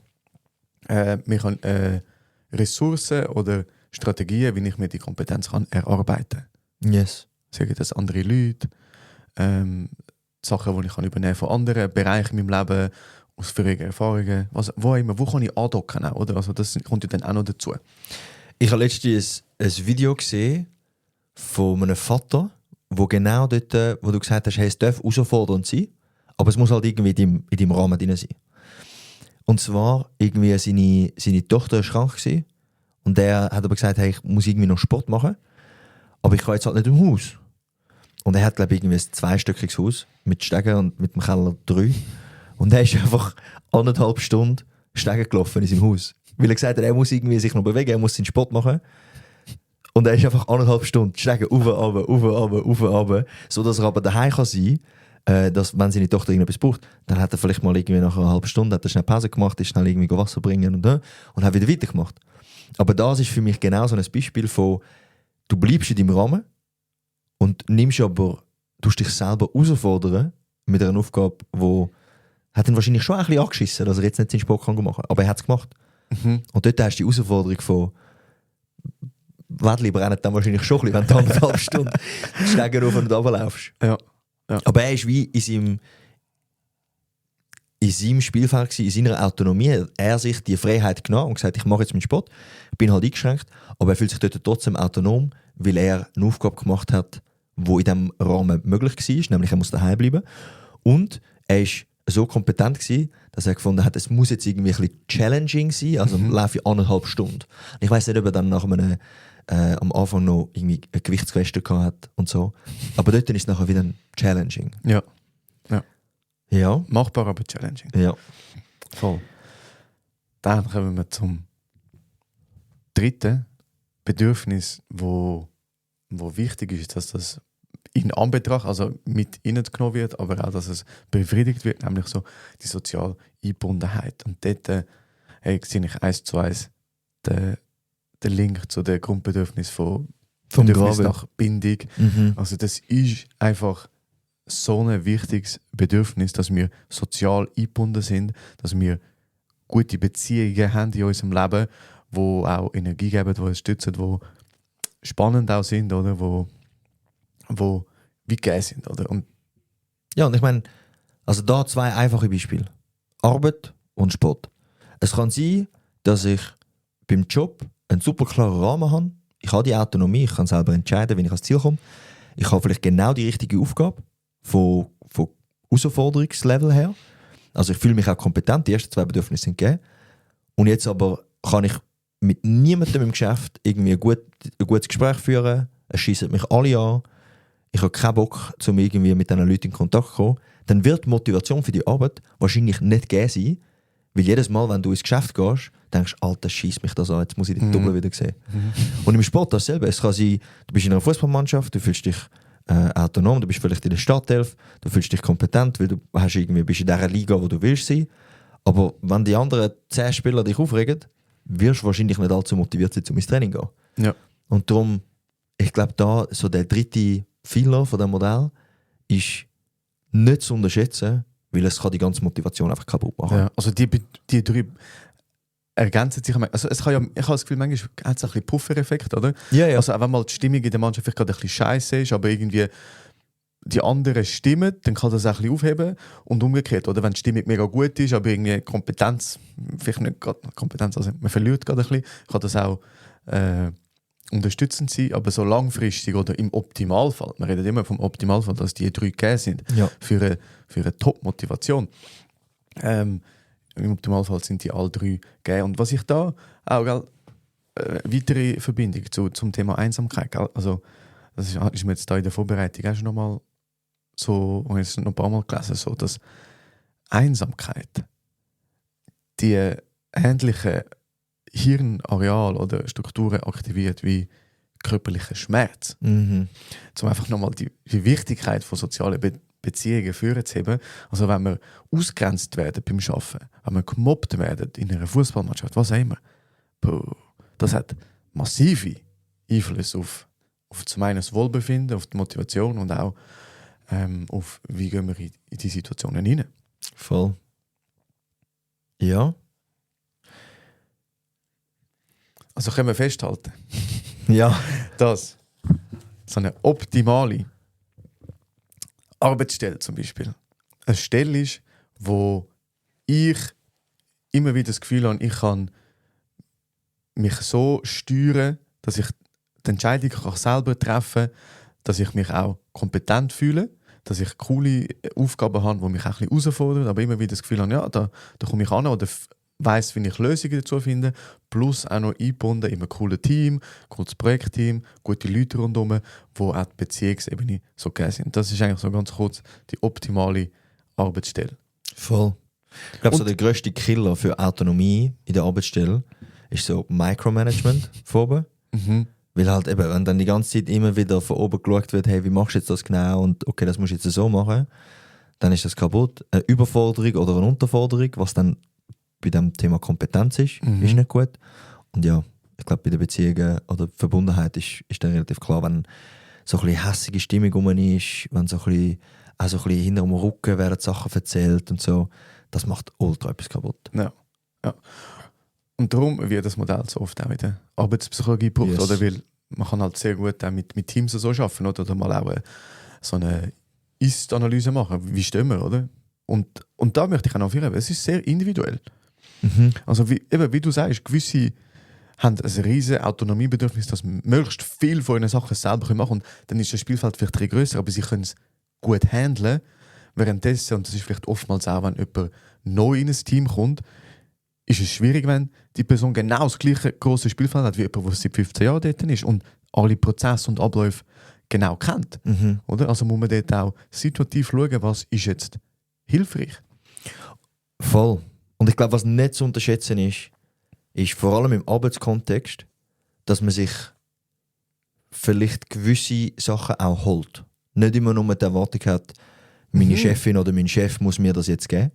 Ressourcen oder Strategien, wie ich mir die Kompetenz kann erarbeiten kann. Yes. Sagen das andere Leute, Sachen, die ich kann übernehmen von anderen Bereichen in meinem Leben, aus früheren Erfahrungen, wo kann ich andocken auch, oder? Also das kommt ja dann auch noch dazu. Ich habe letztens ein Video gesehen von einem Vater, wo genau dort, wo du gesagt hast, hey, es darf herausfordernd sein, aber es muss halt irgendwie in deinem Rahmen drin sein. Und zwar, irgendwie seine Tochter war krank gewesen, und der hat aber gesagt, hey, ich muss irgendwie noch Sport machen, aber ich kann jetzt halt nicht im Haus. Und er hat, glaube ich, irgendwie ein 2-stöckiges Haus mit Stegen und mit dem Keller 3. Und er ist einfach 1,5 Stunden Stegen gelaufen in seinem Haus. Weil er gesagt hat, er muss irgendwie sich noch bewegen, er muss seinen Sport machen. Und er ist einfach 1,5 Stunden Stegen runter, sodass er aber daheim kann sein kann, dass, wenn seine Tochter irgendetwas braucht, dann hat er vielleicht mal irgendwie nach einer halben Stunde hat er schnell Pause gemacht, ist schnell irgendwie Wasser bringen und hat wieder weitergemacht. Aber das ist für mich genau so ein Beispiel von, du bleibst in deinem Rahmen und nimmst aber, tust dich selber herausfordern mit einer Aufgabe, die hat ihn wahrscheinlich schon ein bisschen angeschissen, dass er jetzt nicht seinen Sport machen kann. Aber er hat es gemacht. Und dort hast du die Herausforderung von, Wettli brennen dann wahrscheinlich schon ein bisschen, wenn du 1,5 Stunden die Stege rauf und runter laufst. Ja. Aber er ist wie in seinem Spielfeld, in seiner Autonomie, er sich die Freiheit genommen und gesagt, ich mache jetzt meinen Sport, ich bin halt eingeschränkt, aber er fühlt sich dort trotzdem autonom, weil er eine Aufgabe gemacht hat, die in diesem Rahmen möglich war, nämlich er muss daheim bleiben. Und er war so kompetent gewesen, dass er gefunden hat, es muss jetzt irgendwie ein bisschen challenging sein, also laufe ich 1,5 Stunden. Ich weiss nicht, ob er dann nach einem am Anfang noch irgendwie eine Gewichtsweste gehabt hat und so. Aber dort ist es nachher wieder challenging. Ja. Ja. Machbar, aber challenging. Ja. Voll. Dann kommen wir zum dritten Bedürfnis, wo wichtig ist, dass das in Anbetracht, also mit reingenommen wird, aber auch, dass es befriedigt wird, nämlich so die soziale Eingebundenheit. Und dort sehe ich 1:1 den Link zu den Grundbedürfnissen vom Bedürfnis nach Bindung. Also das ist einfach so ein wichtiges Bedürfnis, dass wir sozial eingebunden sind, dass wir gute Beziehungen haben in unserem Leben, die auch Energie geben, die uns stützen, die spannend auch sind, oder? Wo wie gegeben sind. Oder? Und ja, und ich meine, also da 2 einfache Beispiele. Arbeit und Sport. Es kann sein, dass ich beim Job einen super klaren Rahmen habe. Ich habe die Autonomie, ich kann selber entscheiden, wenn ich ans Ziel komme. Ich habe vielleicht genau die richtige Aufgabe von Herausforderungslevel her. Also ich fühle mich auch kompetent, die ersten 2 Bedürfnisse sind gegeben. Und jetzt aber kann ich mit niemandem im Geschäft irgendwie ein gutes Gespräch führen. Es schiessen mich alle an. Ich habe keinen Bock, um irgendwie mit diesen Leuten in Kontakt zu kommen. Dann wird die Motivation für die Arbeit wahrscheinlich nicht gegeben sein. Weil jedes Mal, wenn du ins Geschäft gehst, denkst du, Alter, schießt mich das an, jetzt muss ich die Doppel wieder sehen. Und im Sport dasselbe. Es kann sein, du bist in einer Fußballmannschaft, du fühlst dich autonom, du bist vielleicht in der Startelf, du fühlst dich kompetent, weil du bist in dieser Liga, wo du willst sein. Aber wenn die anderen 10 Spieler dich aufregen, wirst du wahrscheinlich nicht allzu motiviert sein, um ins Training zu gehen. Ja. Und darum, ich glaube, da so der dritte Fehler von dem Modell ist nicht zu unterschätzen, weil es kann die ganze Motivation einfach kaputt machen. Ja, also die drei ergänzen sich. Also es kann ja, ich habe das Gefühl, manchmal hat es ein bisschen Puffer-Effekt, oder? Ja, ja. Also auch wenn mal die Stimmung in der Mannschaft vielleicht gerade ein bisschen scheiße ist, aber irgendwie die anderen stimmen, dann kann das auch ein bisschen aufheben und umgekehrt, oder? Wenn die Stimmung mega gut ist, aber irgendwie Kompetenz, vielleicht nicht gerade Kompetenz, also man verliert gerade ein bisschen, kann das auch unterstützend sein, aber so langfristig oder im Optimalfall, man redet immer vom Optimalfall, dass die 3 gegeben sind Ja. für eine Top-Motivation. Im Optimalfall sind die alle 3 gegeben. Und was ich da auch weitere Verbindung zum Thema Einsamkeit, gell? Also das ist mir jetzt da in der Vorbereitung auch schon nochmal so, und jetzt noch ein paar Mal gelesen, so, dass Einsamkeit die ähnlichen Hirnareal oder Strukturen aktiviert wie körperlicher Schmerz. Mhm. Um einfach nochmal die Wichtigkeit von sozialen Beziehungen vorzuheben. Also wenn wir ausgegrenzt werden beim Arbeiten, wenn wir gemobbt werden in einer Fußballmannschaft, was auch immer, das hat massive Einfluss auf zum einen das Wohlbefinden, auf die Motivation und auch auf wie gehen wir in die Situationen hinein. Voll. Ja. Also können wir festhalten, Ja. dass so eine optimale Arbeitsstelle zum Beispiel eine Stelle ist, wo ich immer wieder das Gefühl habe, ich kann mich so steuern, dass ich die Entscheidung kann selber treffen kann, dass ich mich auch kompetent fühle, dass ich coole Aufgaben habe, die mich auch ein bisschen herausfordern, aber immer wieder das Gefühl habe, ja, da komme ich an oder weiss, wie ich Lösungen dazu finde, plus auch noch eingebunden in ein cooles Team, cooles Projektteam, gute Leute rundherum, wo auch die Beziehungsebene so gegeben sind. Das ist eigentlich so ganz kurz die optimale Arbeitsstelle. Voll. Ich glaube, so der grösste Killer für Autonomie in der Arbeitsstelle ist so Micromanagement von oben. Mhm. Weil halt eben, wenn dann die ganze Zeit immer wieder von oben geschaut wird, hey, wie machst du jetzt das genau und okay, das musst du jetzt so machen, dann ist das kaputt. Eine Überforderung oder eine Unterforderung, was dann bei dem Thema Kompetenz ist nicht gut. Und ja, ich glaube, bei den Beziehungen oder Verbundenheit ist dann relativ klar, wenn so ein bisschen hässige Stimmung rum ist, wenn so ein bisschen, auch so ein bisschen hinter dem Rücken werden Sachen erzählt und so, das macht ultra etwas kaputt. Ja. Und darum wird das Modell so oft auch in der Arbeitspsychologie gebraucht, Yes. oder? Weil man kann halt sehr gut auch mit Teams so arbeiten, oder mal auch so eine Ist-Analyse machen. Wie stehen wir, oder? Und da möchte ich auch noch aufhören, es ist sehr individuell. Also wie du sagst, gewisse haben ein riesiges Autonomiebedürfnis, dass sie möglichst viel von ihren Sachen selber machen können. Und dann ist das Spielfeld vielleicht ein grösser, aber sie können es gut handeln. Währenddessen, und das ist vielleicht oftmals auch, wenn jemand neu in ein Team kommt, ist es schwierig, wenn die Person genau das gleiche grosse Spielfeld hat wie jemand, der seit 15 Jahren dort ist und alle Prozesse und Abläufe genau kennt. Oder? Also muss man dort auch situativ schauen, was ist jetzt hilfreich. Voll. Und ich glaube, was nicht zu unterschätzen ist vor allem im Arbeitskontext, dass man sich vielleicht gewisse Sachen auch holt. Nicht immer nur die Erwartung hat, meine Chefin oder mein Chef muss mir das jetzt geben.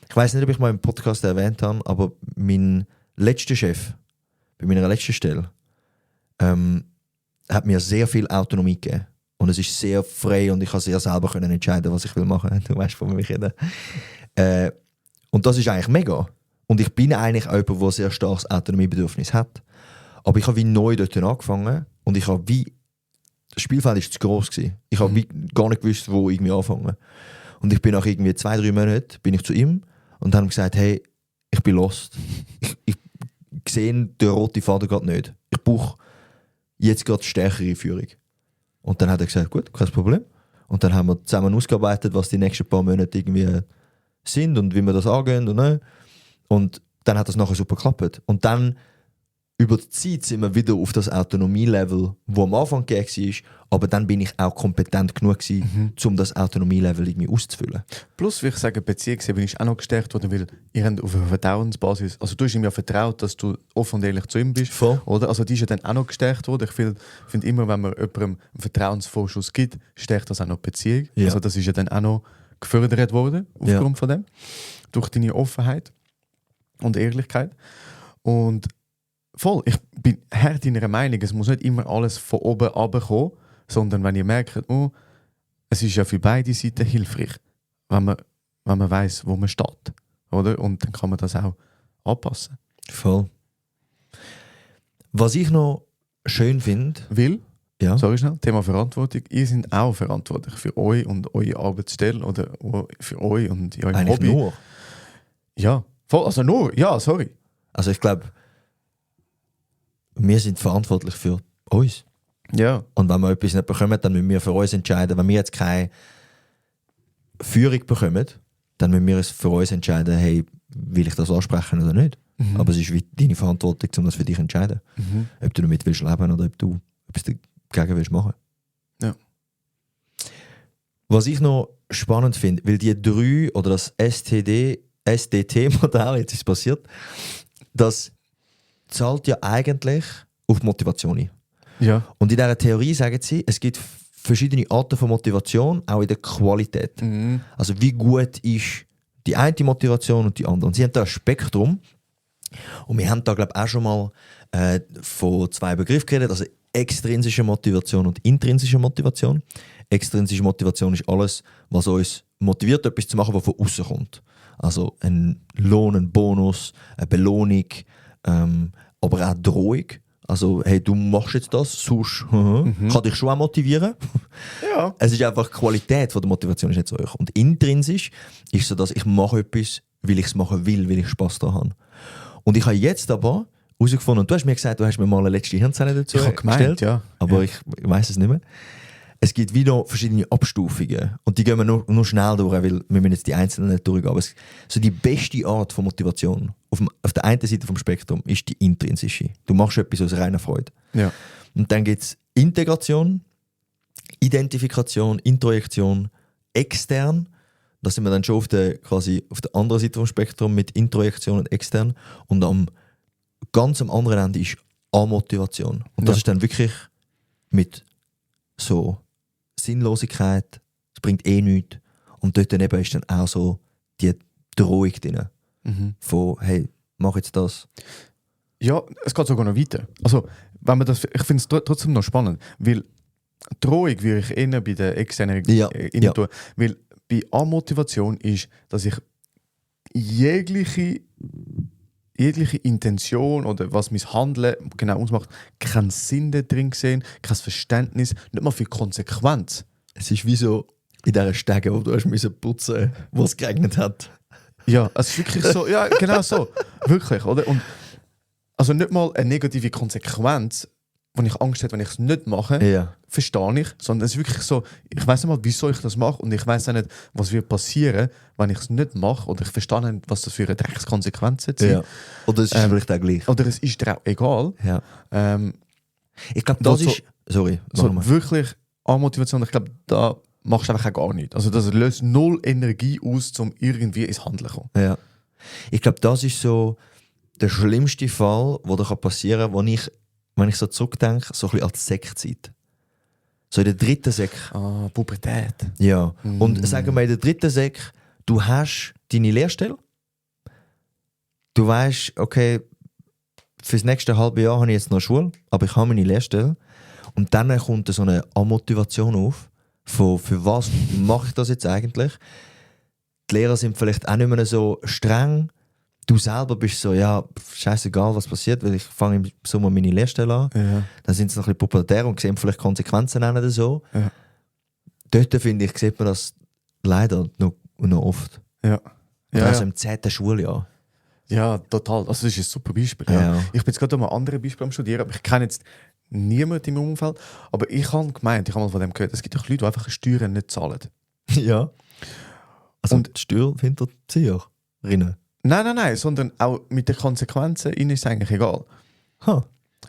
Ich weiß nicht, ob ich mal im Podcast erwähnt habe, aber mein letzter Chef, bei meiner letzten Stelle, hat mir sehr viel Autonomie gegeben. Und es ist sehr frei und ich kann sehr selber entscheiden, was ich will machen. Du weißt, von mir reden. Und das ist eigentlich mega. Und ich bin eigentlich auch jemand, der sehr starkes Autonomiebedürfnis hat. Aber ich habe wie neu dort angefangen und ich habe wie... Das Spielfeld war zu gross gewesen. Ich habe wie gar nicht gewusst, wo irgendwie anfangen. Und ich bin nach irgendwie 2-3 Monaten bin ich zu ihm und habe ihm gesagt, hey, ich bin lost. Ich sehe den roten Faden gerade nicht. Ich brauche jetzt gerade stärkere Führung. Und dann hat er gesagt, gut, kein Problem. Und dann haben wir zusammen ausgearbeitet, was die nächsten paar Monate irgendwie sind und wie wir das angehen. Und dann hat das nachher super geklappt. Und dann über die Zeit sind wir wieder auf das Autonomielevel, wo am Anfang gegeben war, aber dann bin ich auch kompetent genug gewesen, um das Autonomielevel irgendwie auszufüllen. Plus, wie ich sage, die Beziehungsebene ist auch noch gestärkt worden, weil ihr habt auf einer Vertrauensbasis, also du hast ihm ja vertraut, dass du offen und ehrlich zu ihm bist. Voll. Oder? Also die ist ja dann auch noch gestärkt worden. Ich finde immer, wenn man jemandem einen Vertrauensvorschuss gibt, stärkt das auch noch die Beziehung. Ja. Also das ist ja dann auch noch gefördert worden, aufgrund von dem, durch deine Offenheit und Ehrlichkeit. Und voll, ich bin hart deiner Meinung, es muss nicht immer alles von oben runterkommen, sondern wenn ihr merkt, oh, es ist ja für beide Seiten hilfreich, wenn man weiss, wo man steht. Oder? Und dann kann man das auch anpassen. Voll. Was ich noch schön finde, Weil, ja, sorry schnell, Thema Verantwortung, ihr seid auch verantwortlich für euch und eure Arbeitsstelle oder für euch und euer eigentlich Hobby. nur. Ja, voll, also nur, ja, sorry. Also ich glaube, wir sind verantwortlich für uns. Ja. Und wenn wir etwas nicht bekommen, dann müssen wir für uns entscheiden. Wenn wir jetzt keine Führung bekommen, dann müssen wir es für uns entscheiden, hey, will ich das ansprechen oder nicht. Mhm. Aber es ist wie deine Verantwortung, um das für dich zu entscheiden. Mhm. Ob du damit willst leben oder ob du etwas dagegen willst machen. Ja. Was ich noch spannend finde, weil die 3 oder das SDT-Modell, jetzt ist es passiert, das zahlt ja eigentlich auf Motivation ein. Ja. Und in dieser Theorie sagen sie, es gibt verschiedene Arten von Motivation, auch in der Qualität. Mhm. Also wie gut ist die eine Motivation und die andere. Und sie haben da ein Spektrum. Und wir haben da, glaube ich, auch schon mal von 2 Begriffen geredet, also extrinsische Motivation und intrinsische Motivation. Extrinsische Motivation ist alles, was uns motiviert, etwas zu machen, was von außen kommt. Also ein Lohn, ein Bonus, eine Belohnung, aber auch Drohung. Also, hey, du machst jetzt das, sonst kann dich schon auch motivieren. Ja. Es ist einfach die Qualität von der Motivation ist nicht so hoch. Und intrinsisch ist so, dass ich mache etwas, weil ich es machen will, weil ich Spass daran habe. Und ich habe jetzt aber herausgefunden, und du hast mir gesagt, du hast mir mal eine letzte Hirnzelle dazu Ich habe gemeint, gestellt, ja. aber Ja. ich weiß es nicht mehr. Es gibt wieder verschiedene Abstufungen und die gehen wir nur schnell durch, weil wir müssen jetzt die einzelnen nicht durchgehen. Aber so die beste Art von Motivation auf der einen Seite vom Spektrum ist die intrinsische. Du machst etwas aus reiner Freude. Ja. Und dann gibt es Integration, Identifikation, Introjektion, extern. Da sind wir dann schon quasi auf der anderen Seite vom Spektrum mit Introjektion und extern. Und ganz am anderen Ende ist Amotivation. Und das Ja. ist dann wirklich mit so Sinnlosigkeit, es bringt nichts. Und dort daneben ist dann auch so die Drohung drin. Mhm. Von, hey, mach jetzt das. Ja, es geht sogar noch weiter. Also, wenn man das, ich finde es trotzdem noch spannend, weil Drohung würde ich eher bei der externen Ja, ja. tun. Weil bei Amotivation ist, dass ich jegliche Intention oder was mein Handeln genau ausmacht, keinen Sinn da drin sehen, kein Verständnis, nicht mal für Konsequenz. Es ist wie so in dieser Stege, wo du hast müssen putzen, wo es geregnet hat. Ja, es ist wirklich so, ja, genau so. Wirklich, oder? Und also nicht mal eine negative Konsequenz, wo ich Angst hätte, wenn ich es nicht mache, Ja. verstehe ich, sondern es ist wirklich so, ich weiß nicht mal, wieso ich das mache und ich weiß auch nicht, was wird passieren, wenn ich es nicht mache oder ich verstehe nicht, was das für eine Dreckskonsequenz sind. Ja. Oder es ist vielleicht auch gleich. Oder es ist dir auch egal. Ja. Ähm, Ich glaube, das so- ist... Sorry, mach so mal. wirklich Amotivation, ich glaube, da machst du einfach auch gar nichts. Also das löst null Energie aus, um irgendwie ins Handeln zu kommen. Ja. Ich glaube, das ist so der schlimmste Fall, der da passieren kann, wo ich, wenn ich so zurückdenke, so ein bisschen als Sektzeit. So in der 3. Sek. Ah, Pubertät. Ja. Und sagen wir in der 3. Sek, du hast deine Lehrstelle. Du weißt, okay, fürs nächste halbe Jahr habe ich jetzt noch Schule, aber ich habe meine Lehrstelle. Und dann kommt so eine Motivation auf, von für was mache ich das jetzt eigentlich? Die Lehrer sind vielleicht auch nicht mehr so streng. Du selber bist so, ja, scheißegal, was passiert, weil ich fange im Sommer meine Lehrstelle an. Ja. Dann sind sie noch ein bisschen pubertär und sehen vielleicht Konsequenzen auch nicht so. Ja. Dort, finde ich, sieht man das leider noch oft. Ja. Ja, Also ja. im 10. Schuljahr. Ja, total. Also das ist ein super Beispiel. Ja. Ja. Ich bin jetzt gerade mal andere Beispiele am Studieren, aber ich kenne jetzt niemanden im Umfeld. Aber ich habe gemeint, ich habe mal von dem gehört, es gibt doch Leute, die einfach Steuern nicht zahlen. Ja. Also Und- die Steuerhinterzieherinnen. Nein, sondern auch mit den Konsequenzen, ihnen ist es eigentlich egal. Ha.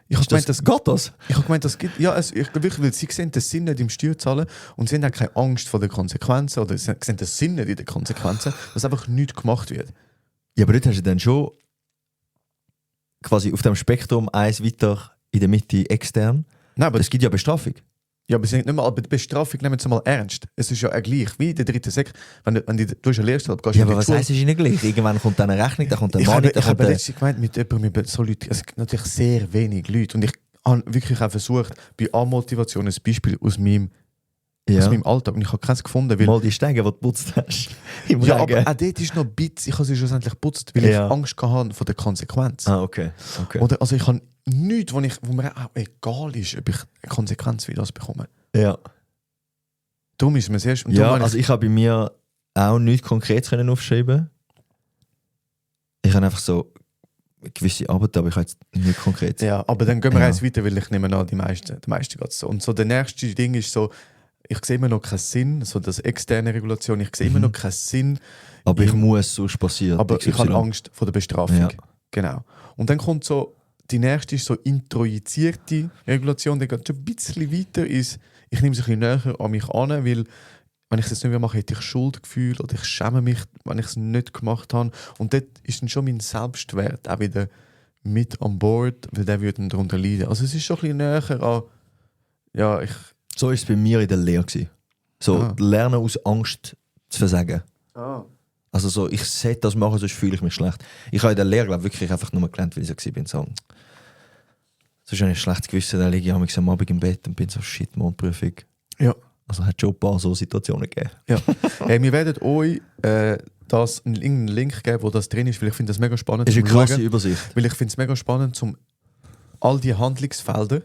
Ich habe gemeint, Geht das? Ich habe gemeint, das gibt, ja, ich glaube wirklich, weil sie sehen den Sinn nicht im Steuerzahlen und sie haben auch keine Angst vor den Konsequenzen oder sie sehen den Sinn nicht in den Konsequenzen, dass einfach nichts gemacht wird. Ja, aber dort hast du dann schon quasi auf dem Spektrum eins weiter in der Mitte extern. Nein, aber Es gibt ja Bestrafung. Ja, aber, sie nicht mal, aber die Bestrafung nehmen sie mal ernst. Es ist ja auch gleich, wie in der dritten Sek. Wenn du hast eine Lehrstab, gehst Ja, in aber die was Schule. heisst es ihnen gleich? Irgendwann kommt dann eine Rechnung, dann kommt ein Ich Money, habe dann kommt ein... letztens gemeint, mit jemandem, mit so Leuten, es gibt natürlich sehr wenig Leute. Und ich habe wirklich auch versucht, bei A-Motivation ein Beispiel aus meinem Alltag. Und ich habe keins gefunden. Weil, Mal die Steine, die du geputzt hast. Im ja, Regen. aber auch dort ist noch ein bisschen, ich habe sie schlussendlich geputzt, weil Ja. ich Angst hatte vor der Konsequenz. Ah, okay. Oder, also ich habe nichts, wo mir auch egal ist, ob ich eine Konsequenz wie das bekomme. Ja. Darum ist mir sehr schön. Ja, also ich habe bei mir auch nichts Konkretes können aufschreiben. Ich habe einfach so gewisse Arbeit, aber ich habe jetzt nichts Konkretes. Ja, aber dann gehen wir Ja. eins weiter, weil ich nehme an, die meisten geht so. Und so der nächste Ding ist so, ich sehe immer noch keinen Sinn, so das externe Regulation, ich sehe immer noch keinen Sinn, Aber ich muss, sonst passiert. aber ich habe XY. Angst vor der Bestrafung. Ja. Genau. Und dann kommt so, die nächste ist so introjizierte Regulation, die geht schon ein bisschen weiter, ist, ich nehme es ein bisschen näher an mich an, weil wenn ich es jetzt nicht mehr mache, hätte ich Schuldgefühl oder ich schäme mich, wenn ich es nicht gemacht habe. Und dort ist dann schon mein Selbstwert auch wieder mit an Bord, weil der würde dann darunter leiden. Also es ist schon ein bisschen näher an, ja, ich... So war es bei mir in der Lehre gewesen. So, Ah. lernen aus Angst zu versagen. Ah. Also so, ich sollte das machen, sonst fühle ich mich schlecht. Ich habe in der Lehre glaub, wirklich einfach nur gelernt, weil ich so war. So, sonst habe ich schlecht Gewissen, dann liege ich am Abend im Bett und bin so, shit, Mondprüfung. Ja. Also hat schon ein paar so Situationen gegeben. Ja. Hey, wir werden euch irgendeinen Link geben, wo das drin ist, weil ich finde das mega spannend. Das ist eine zum krasse Schauen. Übersicht. Weil ich finde es mega spannend, zum all die Handlungsfelder,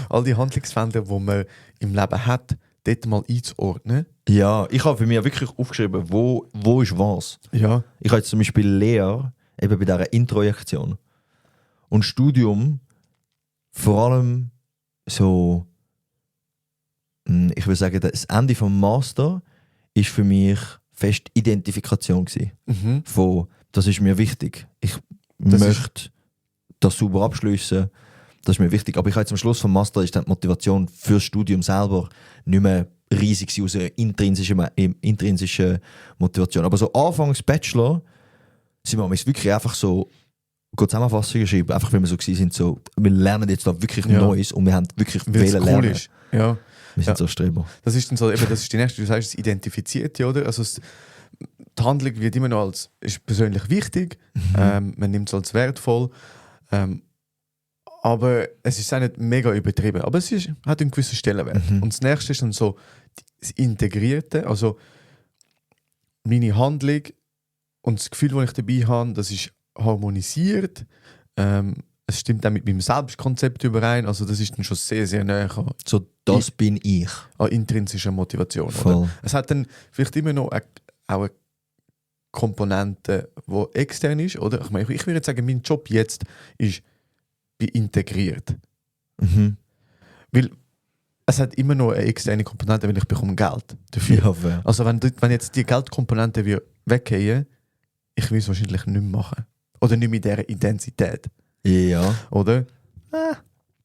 die man im Leben hat, dort mal einzuordnen. Ja, ich habe für mich wirklich aufgeschrieben, wo ist was. Ja. Ich habe jetzt zum Beispiel Lehre, eben bei dieser Introjektion. Und Studium, vor allem so, ich würde sagen, das Ende vom Master ist für mich fest Identifikation gewesen. Mhm. Von, das ist mir wichtig. Ich Das möchte das sauber abschliessen. Das ist mir wichtig. Aber ich habe jetzt am Schluss vom Master ist dann die Motivation fürs Studium selber nicht mehr riesig gewesen, aus einer intrinsischen Motivation. Aber so anfangs Bachelor sind wir wirklich einfach so Zusammenfassungen geschrieben, einfach weil wir so gewesen sind, so, wir lernen jetzt da wirklich Ja. Neues und wir haben wirklich Weil es wollen cool lernen. ist. Ja. Wir sind Ja. so Streber. Das ist dann so, eben, das ist die nächste, du sagst, das Identifizierte, oder? Also die Handlung wird immer noch als ist persönlich wichtig, man nimmt es als wertvoll, aber es ist auch nicht mega übertrieben, aber es ist, hat einen gewissen Stellenwert. Und das nächste ist dann so das Integrierte, also meine Handlung und das Gefühl, das ich dabei habe, das ist harmonisiert, es stimmt auch mit meinem Selbstkonzept überein, also das ist dann schon sehr, sehr näher So, das bin ich. an intrinsischer Motivation. Voll. Oder? Es hat dann vielleicht immer noch auch eine Komponente, die extern ist. Oder? Ich meine, ich würde jetzt sagen, mein Job jetzt ist integriert. Mhm. Weil es hat immer noch eine externe Komponente, weil ich bekomme Geld dafür. Ja, fair. Also wenn jetzt die Geldkomponente weggehen, ich will es wahrscheinlich nicht mehr machen. Oder nicht mit dieser Intensität. Ja. Oder?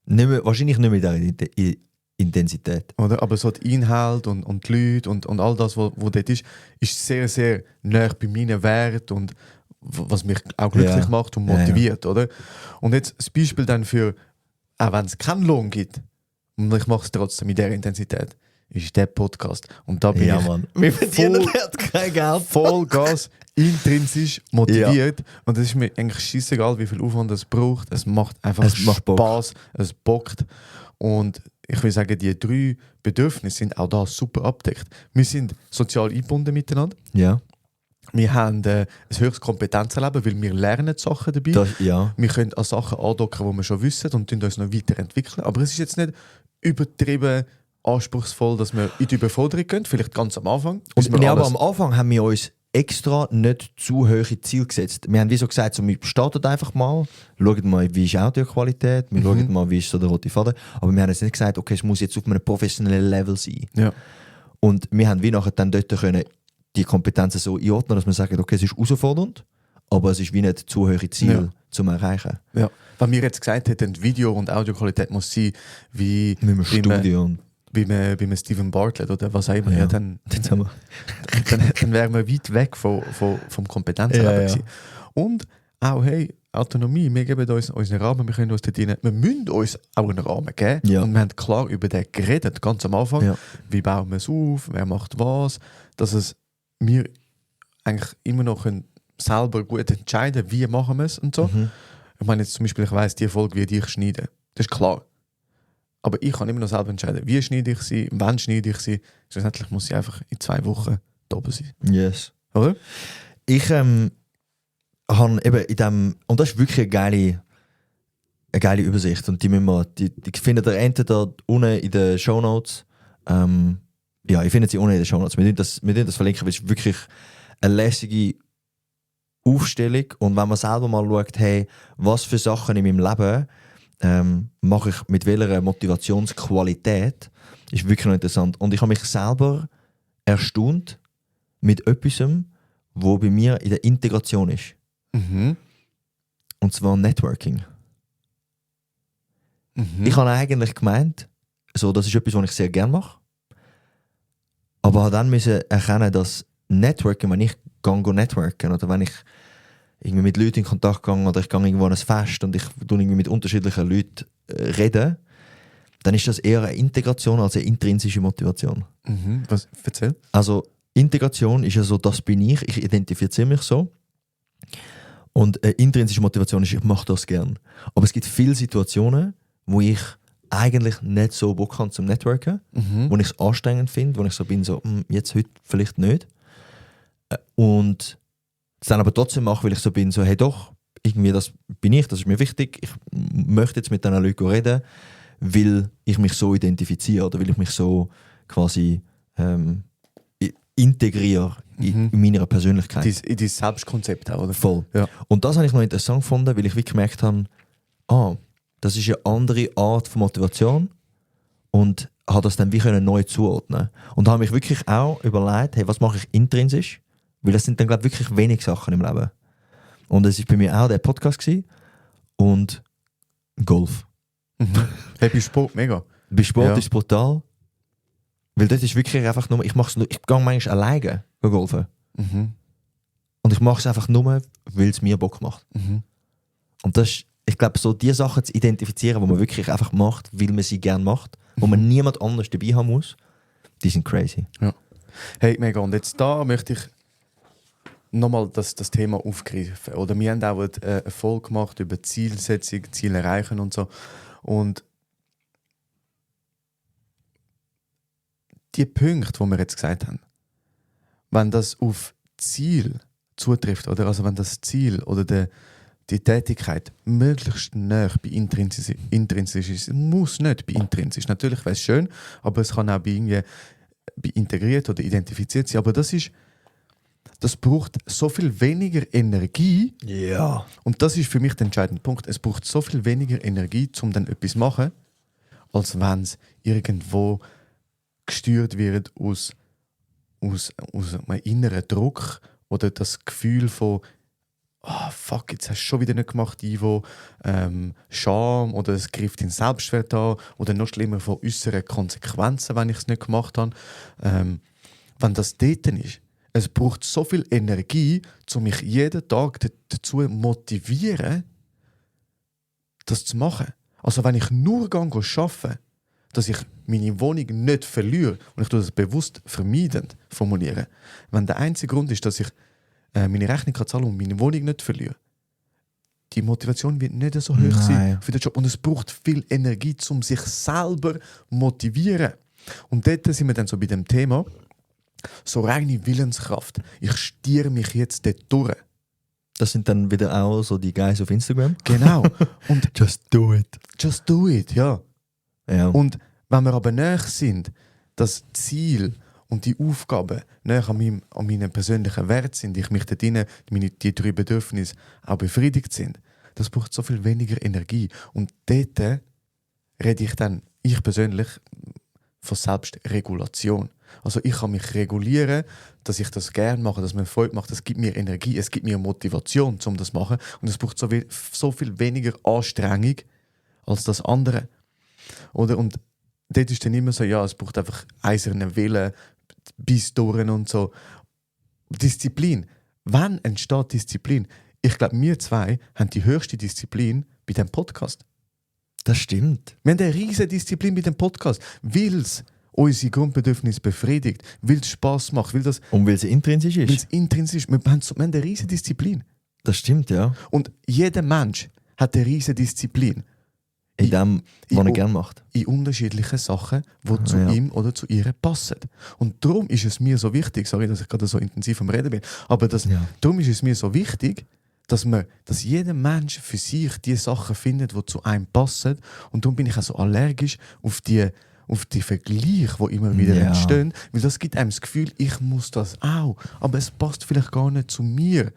Nicht mehr, wahrscheinlich nicht mit dieser Intensität. Oder? Aber so die Inhalt und die Leute und all das, was dort ist sehr, sehr nah bei meinen Werten und was mich auch glücklich Ja. macht und Ja, ja. motiviert. Oder? Und jetzt das Beispiel dann für, auch wenn es keinen Lohn gibt, und ich mache es trotzdem mit dieser Intensität, ist der Podcast. Und da bin Ja, ich Mann. Wir verdienen voll- jetzt kein Geld. Vollgas intrinsisch motiviert. Und es ist mir eigentlich scheissegal, wie viel Aufwand es braucht. Es macht einfach Es macht Bock. Spaß, es bockt. Und ich will sagen, die 3 Bedürfnisse sind auch da super abdeckt. Wir sind sozial eingebunden miteinander. Ja. Wir haben ein höchstes Kompetenzerleben, weil wir lernen Sachen dabei. Das, ja. Wir können an Sachen andocken, die wir schon wissen und uns noch weiterentwickeln. Aber es ist jetzt nicht übertrieben anspruchsvoll, dass wir in die Überforderung gehen, vielleicht ganz am Anfang. bis Und, wir nee, aber alles- am Anfang haben wir uns extra nicht zu hohe Ziele gesetzt. Wir haben wie so gesagt, so, wir starten einfach mal, schauen mal, wie ist Audioqualität, wir schauen mal, wie ist so der rote Faden. Aber wir haben jetzt nicht gesagt, okay, es muss jetzt auf einem professionellen Level sein. Ja. Und wir haben wie nachher dann dort können die Kompetenzen so einordnen, dass wir sagen, okay, es ist herausfordernd, aber es ist wie nicht zu hohe Ziele Ja. zum Erreichen. Ja. Wenn wir jetzt gesagt hätten, Video- und Audioqualität muss sein, wie Mit dem beim, Studio und beim Stephen Bartlett oder was auch immer, Ja. ja, dann jetzt haben wir dann wären wir weit weg vom Kompetenzlevel Ja, ja. gewesen. Und auch, hey, Autonomie, wir geben uns unseren Rahmen, wir können uns dort rein, wir müssen uns auch einen Rahmen geben. Ja. Und wir haben klar über den geredet, ganz am Anfang. Ja. Wie bauen wir es auf, wer macht was, dass es wir eigentlich immer noch können selber gut entscheiden, wie machen wir es und so. Mhm. Ich meine jetzt zum Beispiel, ich weiss, die Folge wie ich schneide. Das ist klar. Aber ich kann immer noch selber entscheiden, wie schneide ich sie, wann schneide ich sie. Schlussendlich muss sie einfach in 2 Wochen da oben sein. Yes. Oder? Ich habe eben in dem, und das ist wirklich eine geile Übersicht und die müssen wir, die findet ihr entweder unten in den Shownotes. Ja, ihr findet sie unten in den Shownotes. Wir tun das verlinken, weil es ist wirklich eine lässige Aufstellung und wenn man selber mal schaut, hey, was für Sachen in meinem Leben mache ich mit welcher Motivationsqualität, ist wirklich noch interessant. Und ich habe mich selber erstaunt mit etwas, wo bei mir in der Integration ist. Mhm. Und zwar Networking. Mhm. Ich habe eigentlich gemeint, so, das ist etwas, was ich sehr gerne mache. Aber habe dann müssen erkennen, dass Networking, wenn ich gehe networken oder wenn ich irgendwie mit Leuten in Kontakt gehe oder ich gehe irgendwo an ein Fest und ich tue irgendwie mit unterschiedlichen Leuten reden, dann ist das eher eine Integration als eine intrinsische Motivation. Mhm. Was? Erzähl. Also Integration ist ja so, das bin ich identifiziere mich so. Und eine intrinsische Motivation ist, ich mache das gern. Aber es gibt viele Situationen, wo ich eigentlich nicht so Bock habe zum Networken, Mhm. wo ich es anstrengend finde, wo ich so bin, so, jetzt heute vielleicht nicht. Und es dann aber trotzdem mache, weil ich so bin, so, hey doch, irgendwie das bin ich, das ist mir wichtig, ich möchte jetzt mit diesen Leuten reden, weil ich mich so identifiziere oder weil ich mich so quasi integriere in meiner Persönlichkeit. In dein Selbstkonzept auch, oder? Voll. Ja. Und das habe ich noch interessant gefunden, weil ich wie gemerkt habe, das ist eine andere Art von Motivation und habe das dann wie können neu zuordnen. Und da habe ich wirklich auch überlegt, hey, was mache ich intrinsisch? Weil das sind dann, glaube ich, wirklich wenig Sachen im Leben. Und es war bei mir auch der Podcast gewesen und Golf. Mhm. Hey, bei Sport mega. Bei Sport Ja. ist es brutal, weil das ist wirklich einfach nur, ich gehe manchmal alleine golfen. Mhm. Und ich mache es einfach nur, weil es mir Bock macht. Mhm. Und das ist, ich glaube, so die Sachen zu identifizieren, die man wirklich einfach macht, weil man sie gerne macht, wo man niemand anders dabei haben muss, die sind crazy. Hey, mega. Und jetzt da möchte ich nochmal das Thema aufgreifen. Oder wir haben auch eine Folge gemacht über Zielsetzung, Ziel erreichen und so. Und die Punkte, die wir jetzt gesagt haben, wenn das auf Ziel zutrifft, oder also wenn das Ziel oder die Tätigkeit möglichst nah bei intrinsisch ist, muss nicht bei intrinsisch. Natürlich wäre es schön, aber es kann auch bei integriert oder identifiziert sein. Aber das braucht so viel weniger Energie. Ja. Und das ist für mich der entscheidende Punkt. Es braucht so viel weniger Energie, um dann etwas zu machen, als wenn es irgendwo gesteuert wird aus einem inneren Druck oder das Gefühl von fuck, jetzt hast du schon wieder nicht gemacht, Ivo. Scham oder es greift den Selbstwert an oder noch schlimmer von äußeren Konsequenzen, wenn ich es nicht gemacht habe. Wenn das dort ist, es braucht so viel Energie, um mich jeden Tag dazu zu motivieren, das zu machen. Also wenn ich nur arbeite, dass ich meine Wohnung nicht verliere, und ich tue das bewusst vermeidend formulieren, wenn der einzige Grund ist, dass ich meine Rechnung kann zahlen und meine Wohnung nicht verliere, die Motivation wird nicht so hoch sein für den Job. Und es braucht viel Energie, um sich selber zu motivieren. Und dort sind wir dann so bei dem Thema, so reine Willenskraft. Ich stiere mich jetzt dort durch. Das sind dann wieder auch so die Guys auf Instagram. Genau. Und Just do it. just do it, ja. Ja. Und wenn wir aber näher sind, das Ziel und die Aufgaben näher an meinen persönlichen Wert sind, ich mich dort drin, die 3 Bedürfnisse auch befriedigt sind, das braucht so viel weniger Energie. Und dort rede ich persönlich von Selbstregulation. Also ich kann mich regulieren, dass ich das gerne mache, dass mir Freude macht. Es gibt mir Energie, es gibt mir Motivation, um das zu machen. Und es braucht so viel weniger Anstrengung als das andere. Oder? Und dort ist dann immer so, ja, es braucht einfach eisernen Willen, bis durch und so. Disziplin. Wann entsteht Disziplin? ich glaube, wir zwei haben die höchste Disziplin bei diesem Podcast. Das stimmt. Wir haben eine riesige Disziplin bei dem Podcast, weil es unsere Grundbedürfnisse befriedigt, weil es Spass macht, weil es intrinsisch weil ist. es intrinsisch ist. Wir haben eine riesige Disziplin. Das stimmt, ja. Und jeder Mensch hat eine riesige Disziplin In dem, was er gerne macht. in unterschiedlichen Sachen, die zu Ja. ihm oder zu ihr passen. Und darum ist es mir so wichtig, sorry, dass ich gerade so intensiv am Reden bin, aber darum ist es mir so wichtig, dass jeder Mensch für sich die Sachen findet, die zu einem passen. Und darum bin ich auch so allergisch auf die Vergleiche, die immer wieder Ja. entstehen. Weil das gibt einem das Gefühl, ich muss das auch. Aber es passt vielleicht gar nicht zu mir.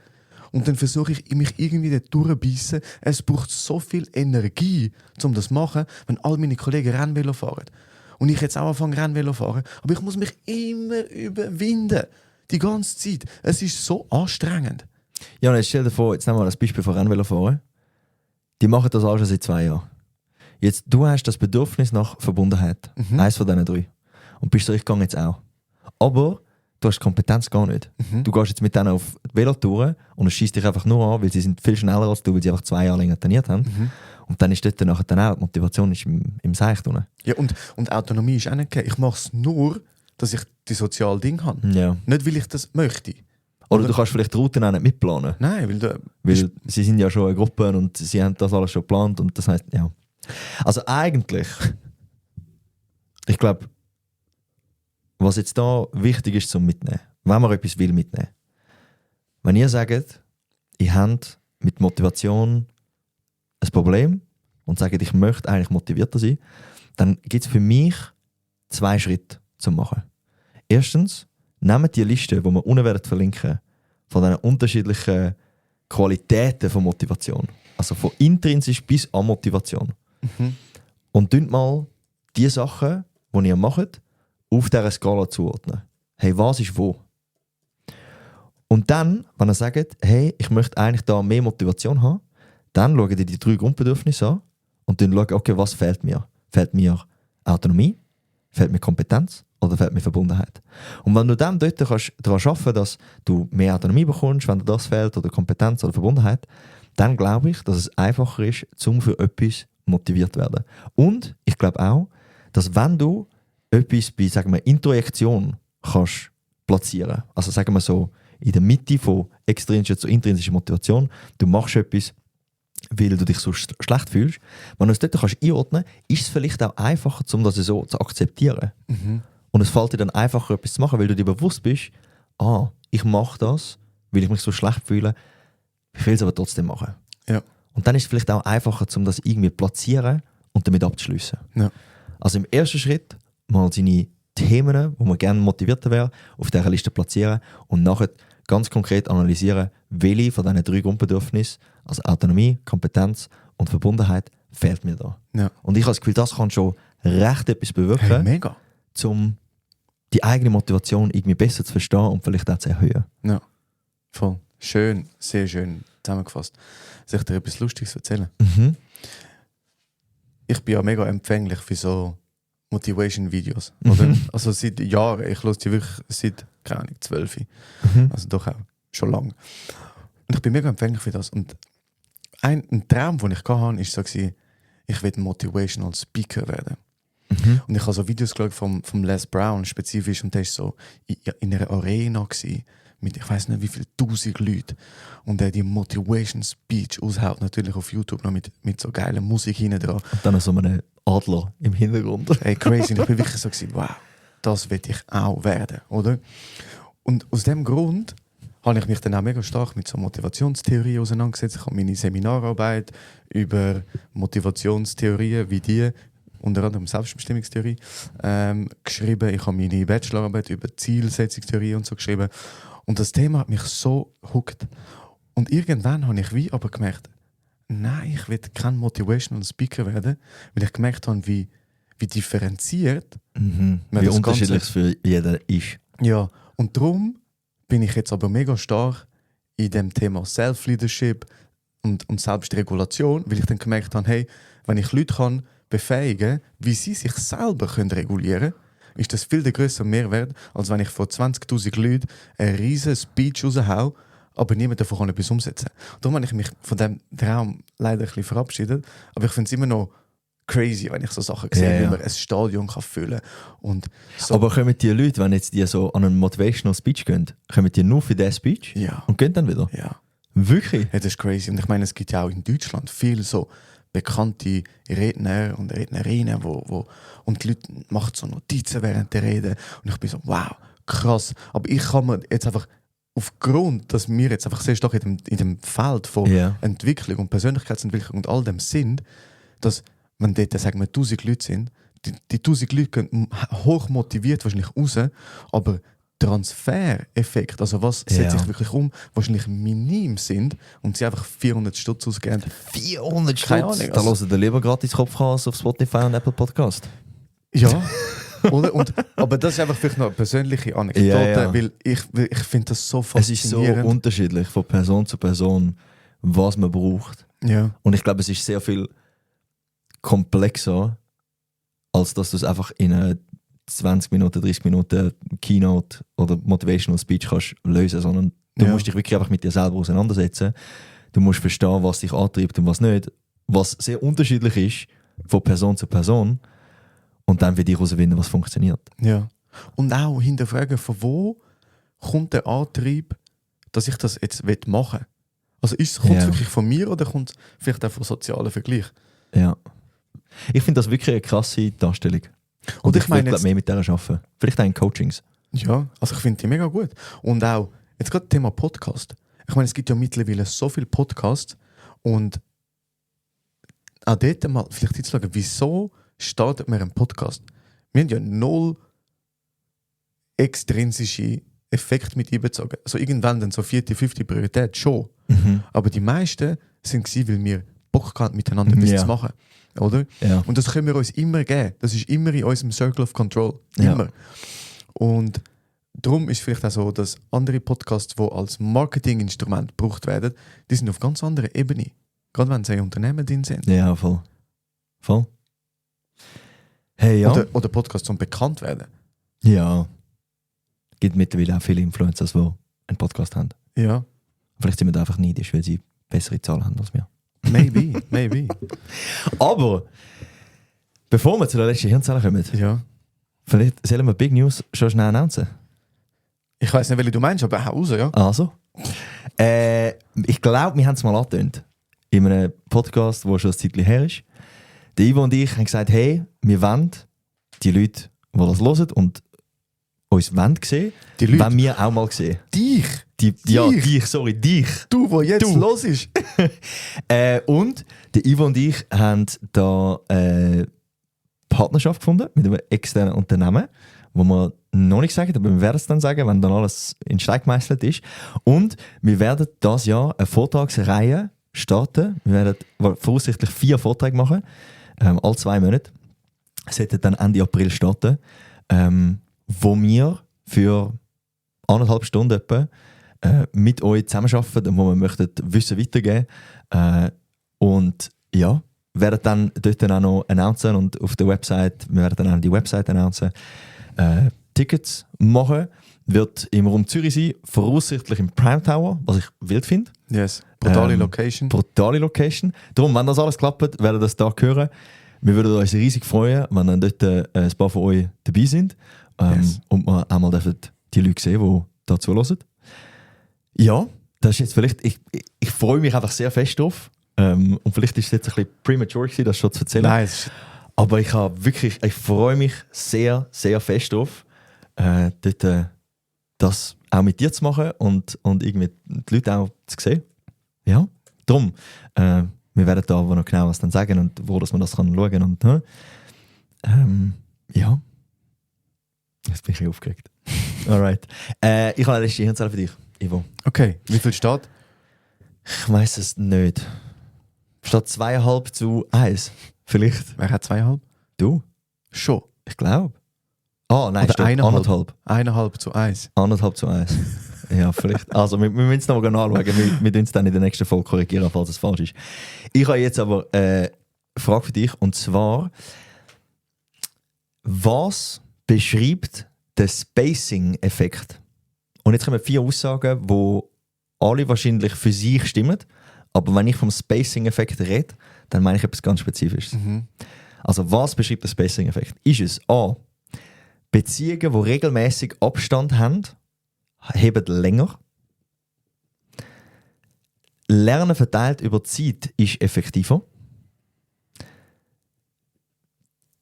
Und dann versuche ich, mich irgendwie da durchzubeissen. Es braucht so viel Energie, um das zu machen, wenn all meine Kollegen Rennvelo fahren. Und ich jetzt auch anfange Rennvelo fahren. Aber ich muss mich immer überwinden. Die ganze Zeit. Es ist so anstrengend. Ja, und jetzt stell dir vor, jetzt nehmen wir das Beispiel von Rennvelofahren. Die machen das auch schon seit 2 Jahren. Jetzt, du hast das Bedürfnis nach Verbundenheit. Eins von diesen 3. Und bist so, ich gehe jetzt auch. Aber du hast die Kompetenz gar nicht. Du gehst jetzt mit denen auf die Velotouren und es schießt dich einfach nur an, weil sie sind viel schneller als du, weil sie einfach 2 Jahre länger trainiert haben. Und dann ist dort nachher dann auch die Motivation ist im Seich drin. Ja, und Autonomie ist auch nicht gegeben. Ich mache es nur, dass ich die sozialen Dinge habe. Ja. Nicht, weil ich das möchte. Oder du kannst vielleicht die Routen auch nicht mitplanen. Nein, weil Weil sie sind ja schon eine Gruppe und sie haben das alles schon geplant und das heisst, ja. Also eigentlich, ich glaube, was jetzt da wichtig ist zum Mitnehmen, wenn man etwas will mitnehmen. Wenn ihr sagt, ihr habt mit Motivation ein Problem und sagt, ich möchte eigentlich motivierter sein, dann gibt es für mich 2 Schritte zu machen. Erstens, nehmt die Liste, die wir unten werden verlinken, von diesen unterschiedlichen Qualitäten von Motivation. Also von intrinsisch bis an Motivation. Und tünt mal die Sachen, die ihr macht, auf dieser Skala zuordnen. Hey, was ist wo? Und dann, wenn ihr sagt, hey, ich möchte eigentlich da mehr Motivation haben, dann schaut ihr die 3 Grundbedürfnisse an und dann schaut, okay, was fehlt mir? Fehlt mir Autonomie? Fehlt mir Kompetenz? Oder fehlt mir Verbundenheit? Und wenn du dann dort kannst daran arbeiten, dass du mehr Autonomie bekommst, wenn dir das fehlt, oder Kompetenz oder Verbundenheit, dann glaube ich, dass es einfacher ist, um für etwas motiviert zu werden. Und ich glaube auch, dass wenn du etwas bei, sagen wir, Introjektion kannst platzieren, also sagen wir so, in der Mitte von extrinsischer zu intrinsischer Motivation, du machst etwas, weil du dich so schlecht fühlst, wenn du es dort kannst einordnen kannst, ist es vielleicht auch einfacher, um das so zu akzeptieren. Und es fällt dir dann einfacher, etwas zu machen, weil du dir bewusst bist, ich mache das, weil ich mich so schlecht fühle, ich will es aber trotzdem machen. Ja. Und dann ist es vielleicht auch einfacher, um das irgendwie zu platzieren und damit abzuschliessen. Ja. Also im ersten Schritt mal seine Themen, wo man gerne motivierter wäre, auf dieser Liste platzieren und nachher ganz konkret analysieren, welche von diesen 3 Grundbedürfnissen, also Autonomie, Kompetenz und Verbundenheit, fehlt mir da. Ja. Und ich habe das Gefühl, das kann schon recht etwas bewirken, Hey, mega. um die eigene Motivation irgendwie besser zu verstehen und vielleicht auch zu erhöhen. Ja, voll. Schön, sehr schön zusammengefasst. Soll ich dir etwas Lustiges erzählen? Ich bin ja mega empfänglich für so Motivation-Videos. Oder? Also seit Jahren. Ich höre die wirklich seit, keine Ahnung, 12. Also doch auch schon lange. Und ich bin mega empfänglich für das. Und ein Traum, den ich hatte, war so, ich will Motivational Speaker werden. Und ich habe so Videos geschaut vom Les Brown spezifisch und der war so in einer Arena gewesen, mit ich weiß nicht wie viel 1000 Leuten und der die Motivation Speech aushaut, natürlich auf YouTube noch mit so geiler Musik hinten dran. Und dann so einen Adler im Hintergrund. Hey, crazy. Und ich bin wirklich so gewesen, wow, das will ich auch werden, oder? Und aus dem Grund habe ich mich dann auch mega stark mit so Motivationstheorie auseinandergesetzt. Ich habe meine Seminararbeit über Motivationstheorien wie die, unter anderem Selbstbestimmungstheorie, geschrieben. Ich habe meine Bachelorarbeit über Zielsetzungstheorie und so geschrieben. Und das Thema hat mich so gehuckt. Und irgendwann habe ich aber gemerkt, nein, ich will kein Motivational Speaker werden, weil ich gemerkt habe, wie differenziert Wie unterschiedlich es für jeden ist. Ja, und darum bin ich jetzt aber mega stark in dem Thema Self-Leadership und Selbstregulation, weil ich dann gemerkt habe, hey, wenn ich Leute kann befähigen, wie sie sich selber können regulieren können, ist das viel der größere Mehrwert, als wenn ich vor 20'000 Leuten einen riesen Speech raushau, aber niemand davon kann etwas umsetzen. Darum habe ich mich von diesem Traum leider ein bisschen verabschiedet, aber ich finde es immer noch crazy, wenn ich so Sachen sehe, wie man ein Stadion kann füllen und so. Aber kommen die Leute, wenn jetzt die so an einen Motivational Speech gehen, kommen die nur für diesen Speech Ja. und gehen dann wieder? Ja. Wirklich? Ja, das ist crazy. Und ich meine, es gibt ja auch in Deutschland viele so bekannte Redner und Rednerinnen, und die Leute machen so Notizen während der Rede. Und ich bin so, wow, krass. Aber ich kann mir jetzt einfach, aufgrund, dass wir jetzt einfach sehr stark in dem Feld von Entwicklung und Persönlichkeitsentwicklung und all dem sind, dass, wenn dort, sagen wir, 1000 Leute sind, die 1000 Leute gehen hoch motiviert wahrscheinlich raus, aber Transfereffekt, also was setzt sich wirklich um, wahrscheinlich minim sind und sie einfach 400 Stutz ausgeben. 400 Keine Stutz? Ahnung, Da hören die lieber gratis Kopfkas auf Spotify und Apple Podcast. Ja, oder? Aber das ist einfach vielleicht noch eine persönliche Anekdote, weil ich finde das so faszinierend. Es ist so unterschiedlich von Person zu Person, was man braucht. Ja. Und ich glaube, es ist sehr viel komplexer, als dass du es einfach in einer 20 Minuten, 30 Minuten Keynote oder Motivational Speech kannst lösen, sondern du musst dich wirklich einfach mit dir selber auseinandersetzen. Du musst verstehen, was dich antreibt und was nicht. Was sehr unterschiedlich ist von Person zu Person. Und dann für dich herausfinden, was funktioniert. Ja. Und auch hinterfragen, von wo kommt der Antrieb, dass ich das jetzt machen will. Also kommt es wirklich von mir oder kommt es vielleicht auch von sozialen Vergleich? Ja. Ich finde das wirklich eine krasse Darstellung. Und ich meine mehr mit der arbeiten. Vielleicht auch in Coachings. Ja, also ich finde die mega gut. Und auch, jetzt gerade Thema Podcast. Ich meine, es gibt ja mittlerweile so viele Podcasts und auch dort mal vielleicht zu schauen, wieso startet man einen Podcast? Wir haben ja 0 extrinsische Effekte mit einbezogen. Also irgendwann dann so 4., 5. Priorität schon. Aber die meisten sind gewesen, weil wir Bock hatten, miteinander etwas zu machen. Oder? Ja. Und das können wir uns immer geben. Das ist immer in unserem Circle of Control. Immer. Ja. Und darum ist vielleicht auch so, dass andere Podcasts, die als Marketinginstrument gebraucht werden, die sind auf ganz anderer Ebene. Gerade wenn sie in Unternehmen drin sind. Ja, voll. Voll. Hey, ja. Oder Podcasts zum bekannt werden. Ja. Es gibt mittlerweile auch viele Influencer, die einen Podcast haben. Ja. Vielleicht sind wir da einfach neidisch, weil sie bessere Zahlen haben als wir. Maybe. Aber, bevor wir zu der letzten Hirnzelle kommen, vielleicht sollen wir Big News schon schnell announcen. Ich weiß nicht, welche du meinst, aber hau raus, ja. Also. Ich glaube, wir haben es mal angetönt. In einem Podcast, der schon ein Zeitchen her ist. Der Ivo und ich haben gesagt, hey, wir wollen die Leute, die das hören und uns sehen, wollen wir auch mal sehen. Dich! Dich. Du, der jetzt los ist. Und der Ivo und ich haben da eine Partnerschaft gefunden mit einem externen Unternehmen, wo wir noch nicht sagen, aber wir werden es dann sagen, wenn dann alles in Stein gemeißelt ist. Und wir werden dieses Jahr eine Vortragsreihe starten. Wir werden voraussichtlich 4 Vorträge machen, alle 2 Monate. Es sollte dann Ende April starten, wo wir für 1,5 Stunden etwa mit euch zusammenarbeiten und wo wir möchten Wissen weitergeben. Und ja, werden dann dort dann auch noch announcen und auf der Website, wir werden dann auch die Website announcen, Tickets machen. Wird im Raum Zürich sein, voraussichtlich im Prime Tower, was ich wild finde. Yes, brutale Location. Brutale Location. Darum, wenn das alles klappt, werden das da hören. Wir würden uns riesig freuen, wenn dann dort ein paar von euch dabei sind. Und wir einmal dürfen die Leute sehen, die da zuhören. Ja, das ist jetzt vielleicht, ich freue mich einfach sehr fest drauf. Und vielleicht ist es jetzt ein bisschen premature gewesen, das schon zu erzählen. Nein, aber ich freue mich sehr, sehr fest drauf, dort das auch mit dir zu machen und irgendwie die Leute auch zu sehen. Ja, darum, wir werden da noch genau was dann sagen und wo dass man das kann schauen und ja. Jetzt bin ich aufgeregt. Alright. Ich habe eine letzte Hirnzelle für dich, Ivo. Okay, wie viel steht? Ich weiss es nicht. Statt 2,5:1. Vielleicht. Wer hat 2,5? Du? Schon. Ich glaube. Ah, nein, oder 1,5. 1,5:1. 1,5:1. 1,5:1. Ja, vielleicht. Also, wir müssen es noch mal anschauen. Wir tun es dann in der nächsten Folge korrigieren, falls es falsch ist. Ich habe jetzt aber eine Frage für dich. Und zwar, was beschreibt den Spacing-Effekt? Und jetzt kommen 4 Aussagen, die alle wahrscheinlich für sich stimmen, aber wenn ich vom Spacing-Effekt rede, dann meine ich etwas ganz Spezifisches. Also was beschreibt der Spacing-Effekt? Ist es A, Beziehungen, die regelmäßig Abstand haben, heben länger. Lernen verteilt über Zeit ist effektiver.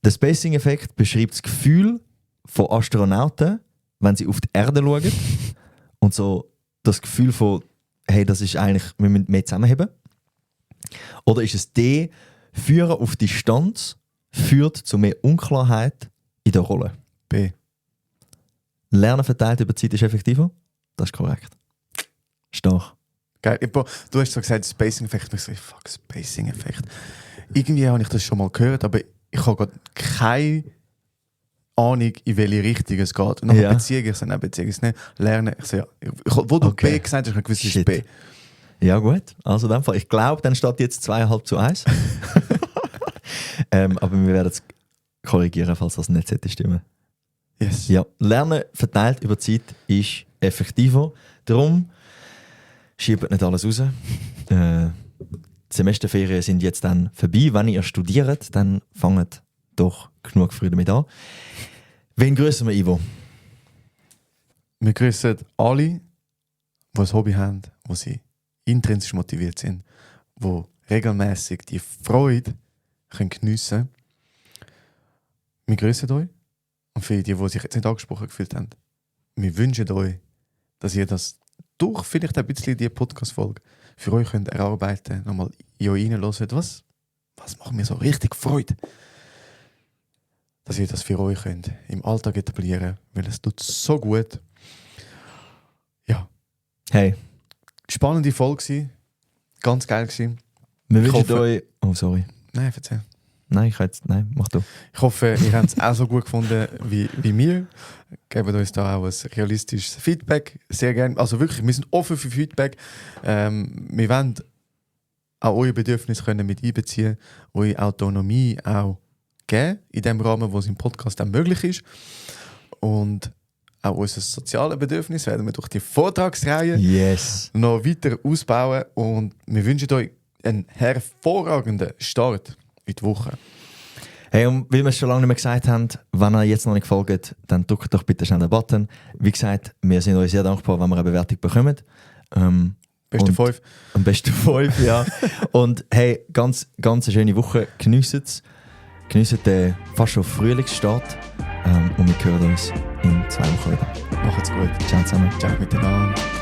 Der Spacing-Effekt beschreibt das Gefühl von Astronauten, wenn sie auf die Erde schauen und so das Gefühl von, hey, das ist eigentlich, wir müssen mehr zusammenheben. Oder ist es D, Führen auf Distanz führt zu mehr Unklarheit in der Rolle? B. Lernen verteilt über Zeit ist effektiver? Das ist korrekt. Stark. Geil. Du hast so gesagt, Spacing-Effekt. Ich so, fuck, Spacing-Effekt. Irgendwie habe ich das schon mal gehört, aber ich habe gerade keine Ahnung, in welche Richtung es geht. Und dann Beziehung, ich so, nein, Beziehung ist nicht. Lernen, ich so, ja. Wo du B gesagt hast, habe ich gewusst, es ist B. Ja gut, also in dem Fall. Ich glaube, dann steht jetzt 2,5:1. Aber wir werden es korrigieren, falls das nicht sollte stimmen. Yes. Ja, Lernen verteilt über Zeit ist effektiver. Darum schiebt nicht alles raus. Die Semesterferien sind jetzt dann vorbei. Wenn ihr studiert, dann fangt doch genug früh damit an. Wen grüßen wir, Ivo? Wir grüßen alle, die ein Hobby haben, wo sie intrinsisch motiviert sind, die regelmäßig die Freude geniessen können. Wir grüßen euch. Und für die sich jetzt nicht angesprochen gefühlt haben, wir wünschen euch, dass ihr das durch vielleicht ein bisschen die Podcast-Folge für euch könnt erarbeiten, nochmal in euch reinhört, was macht mir so richtig Freude. Dass ihr das für euch könnt im Alltag etablieren, weil es tut so gut. Ja. Hey. Spannende Folge gewesen. Ganz geil gewesen. Wir wünschen euch... Oh, sorry. Nein, erzähl. Nein, mach du. Ich hoffe, ihr habt es auch so gut gefunden wie wir. Gebt uns da auch ein realistisches Feedback. Sehr gerne. Also wirklich, wir sind offen für Feedback. Wir wollen auch eure Bedürfnisse können mit einbeziehen, eure Autonomie auch geben, in dem Rahmen, wo es im Podcast dann möglich ist. Und auch unser soziales Bedürfnis werden wir durch die Vortragsreihe noch weiter ausbauen. Und wir wünschen euch einen hervorragenden Start in die Woche. Hey, und weil wir es schon lange nicht mehr gesagt haben, wenn ihr jetzt noch nicht folgt, dann drückt doch bitte schnell den Button. Wie gesagt, wir sind euch sehr dankbar, wenn wir eine Bewertung bekommen. Beste 5. Am besten 5, ja. Und hey, ganz eine schöne Woche. Geniessen es. Geniessen den fast schon Frühlingsstart. Und wir hören uns in 2 Wochen wieder. Macht's gut. Ciao zusammen. Ciao miteinander.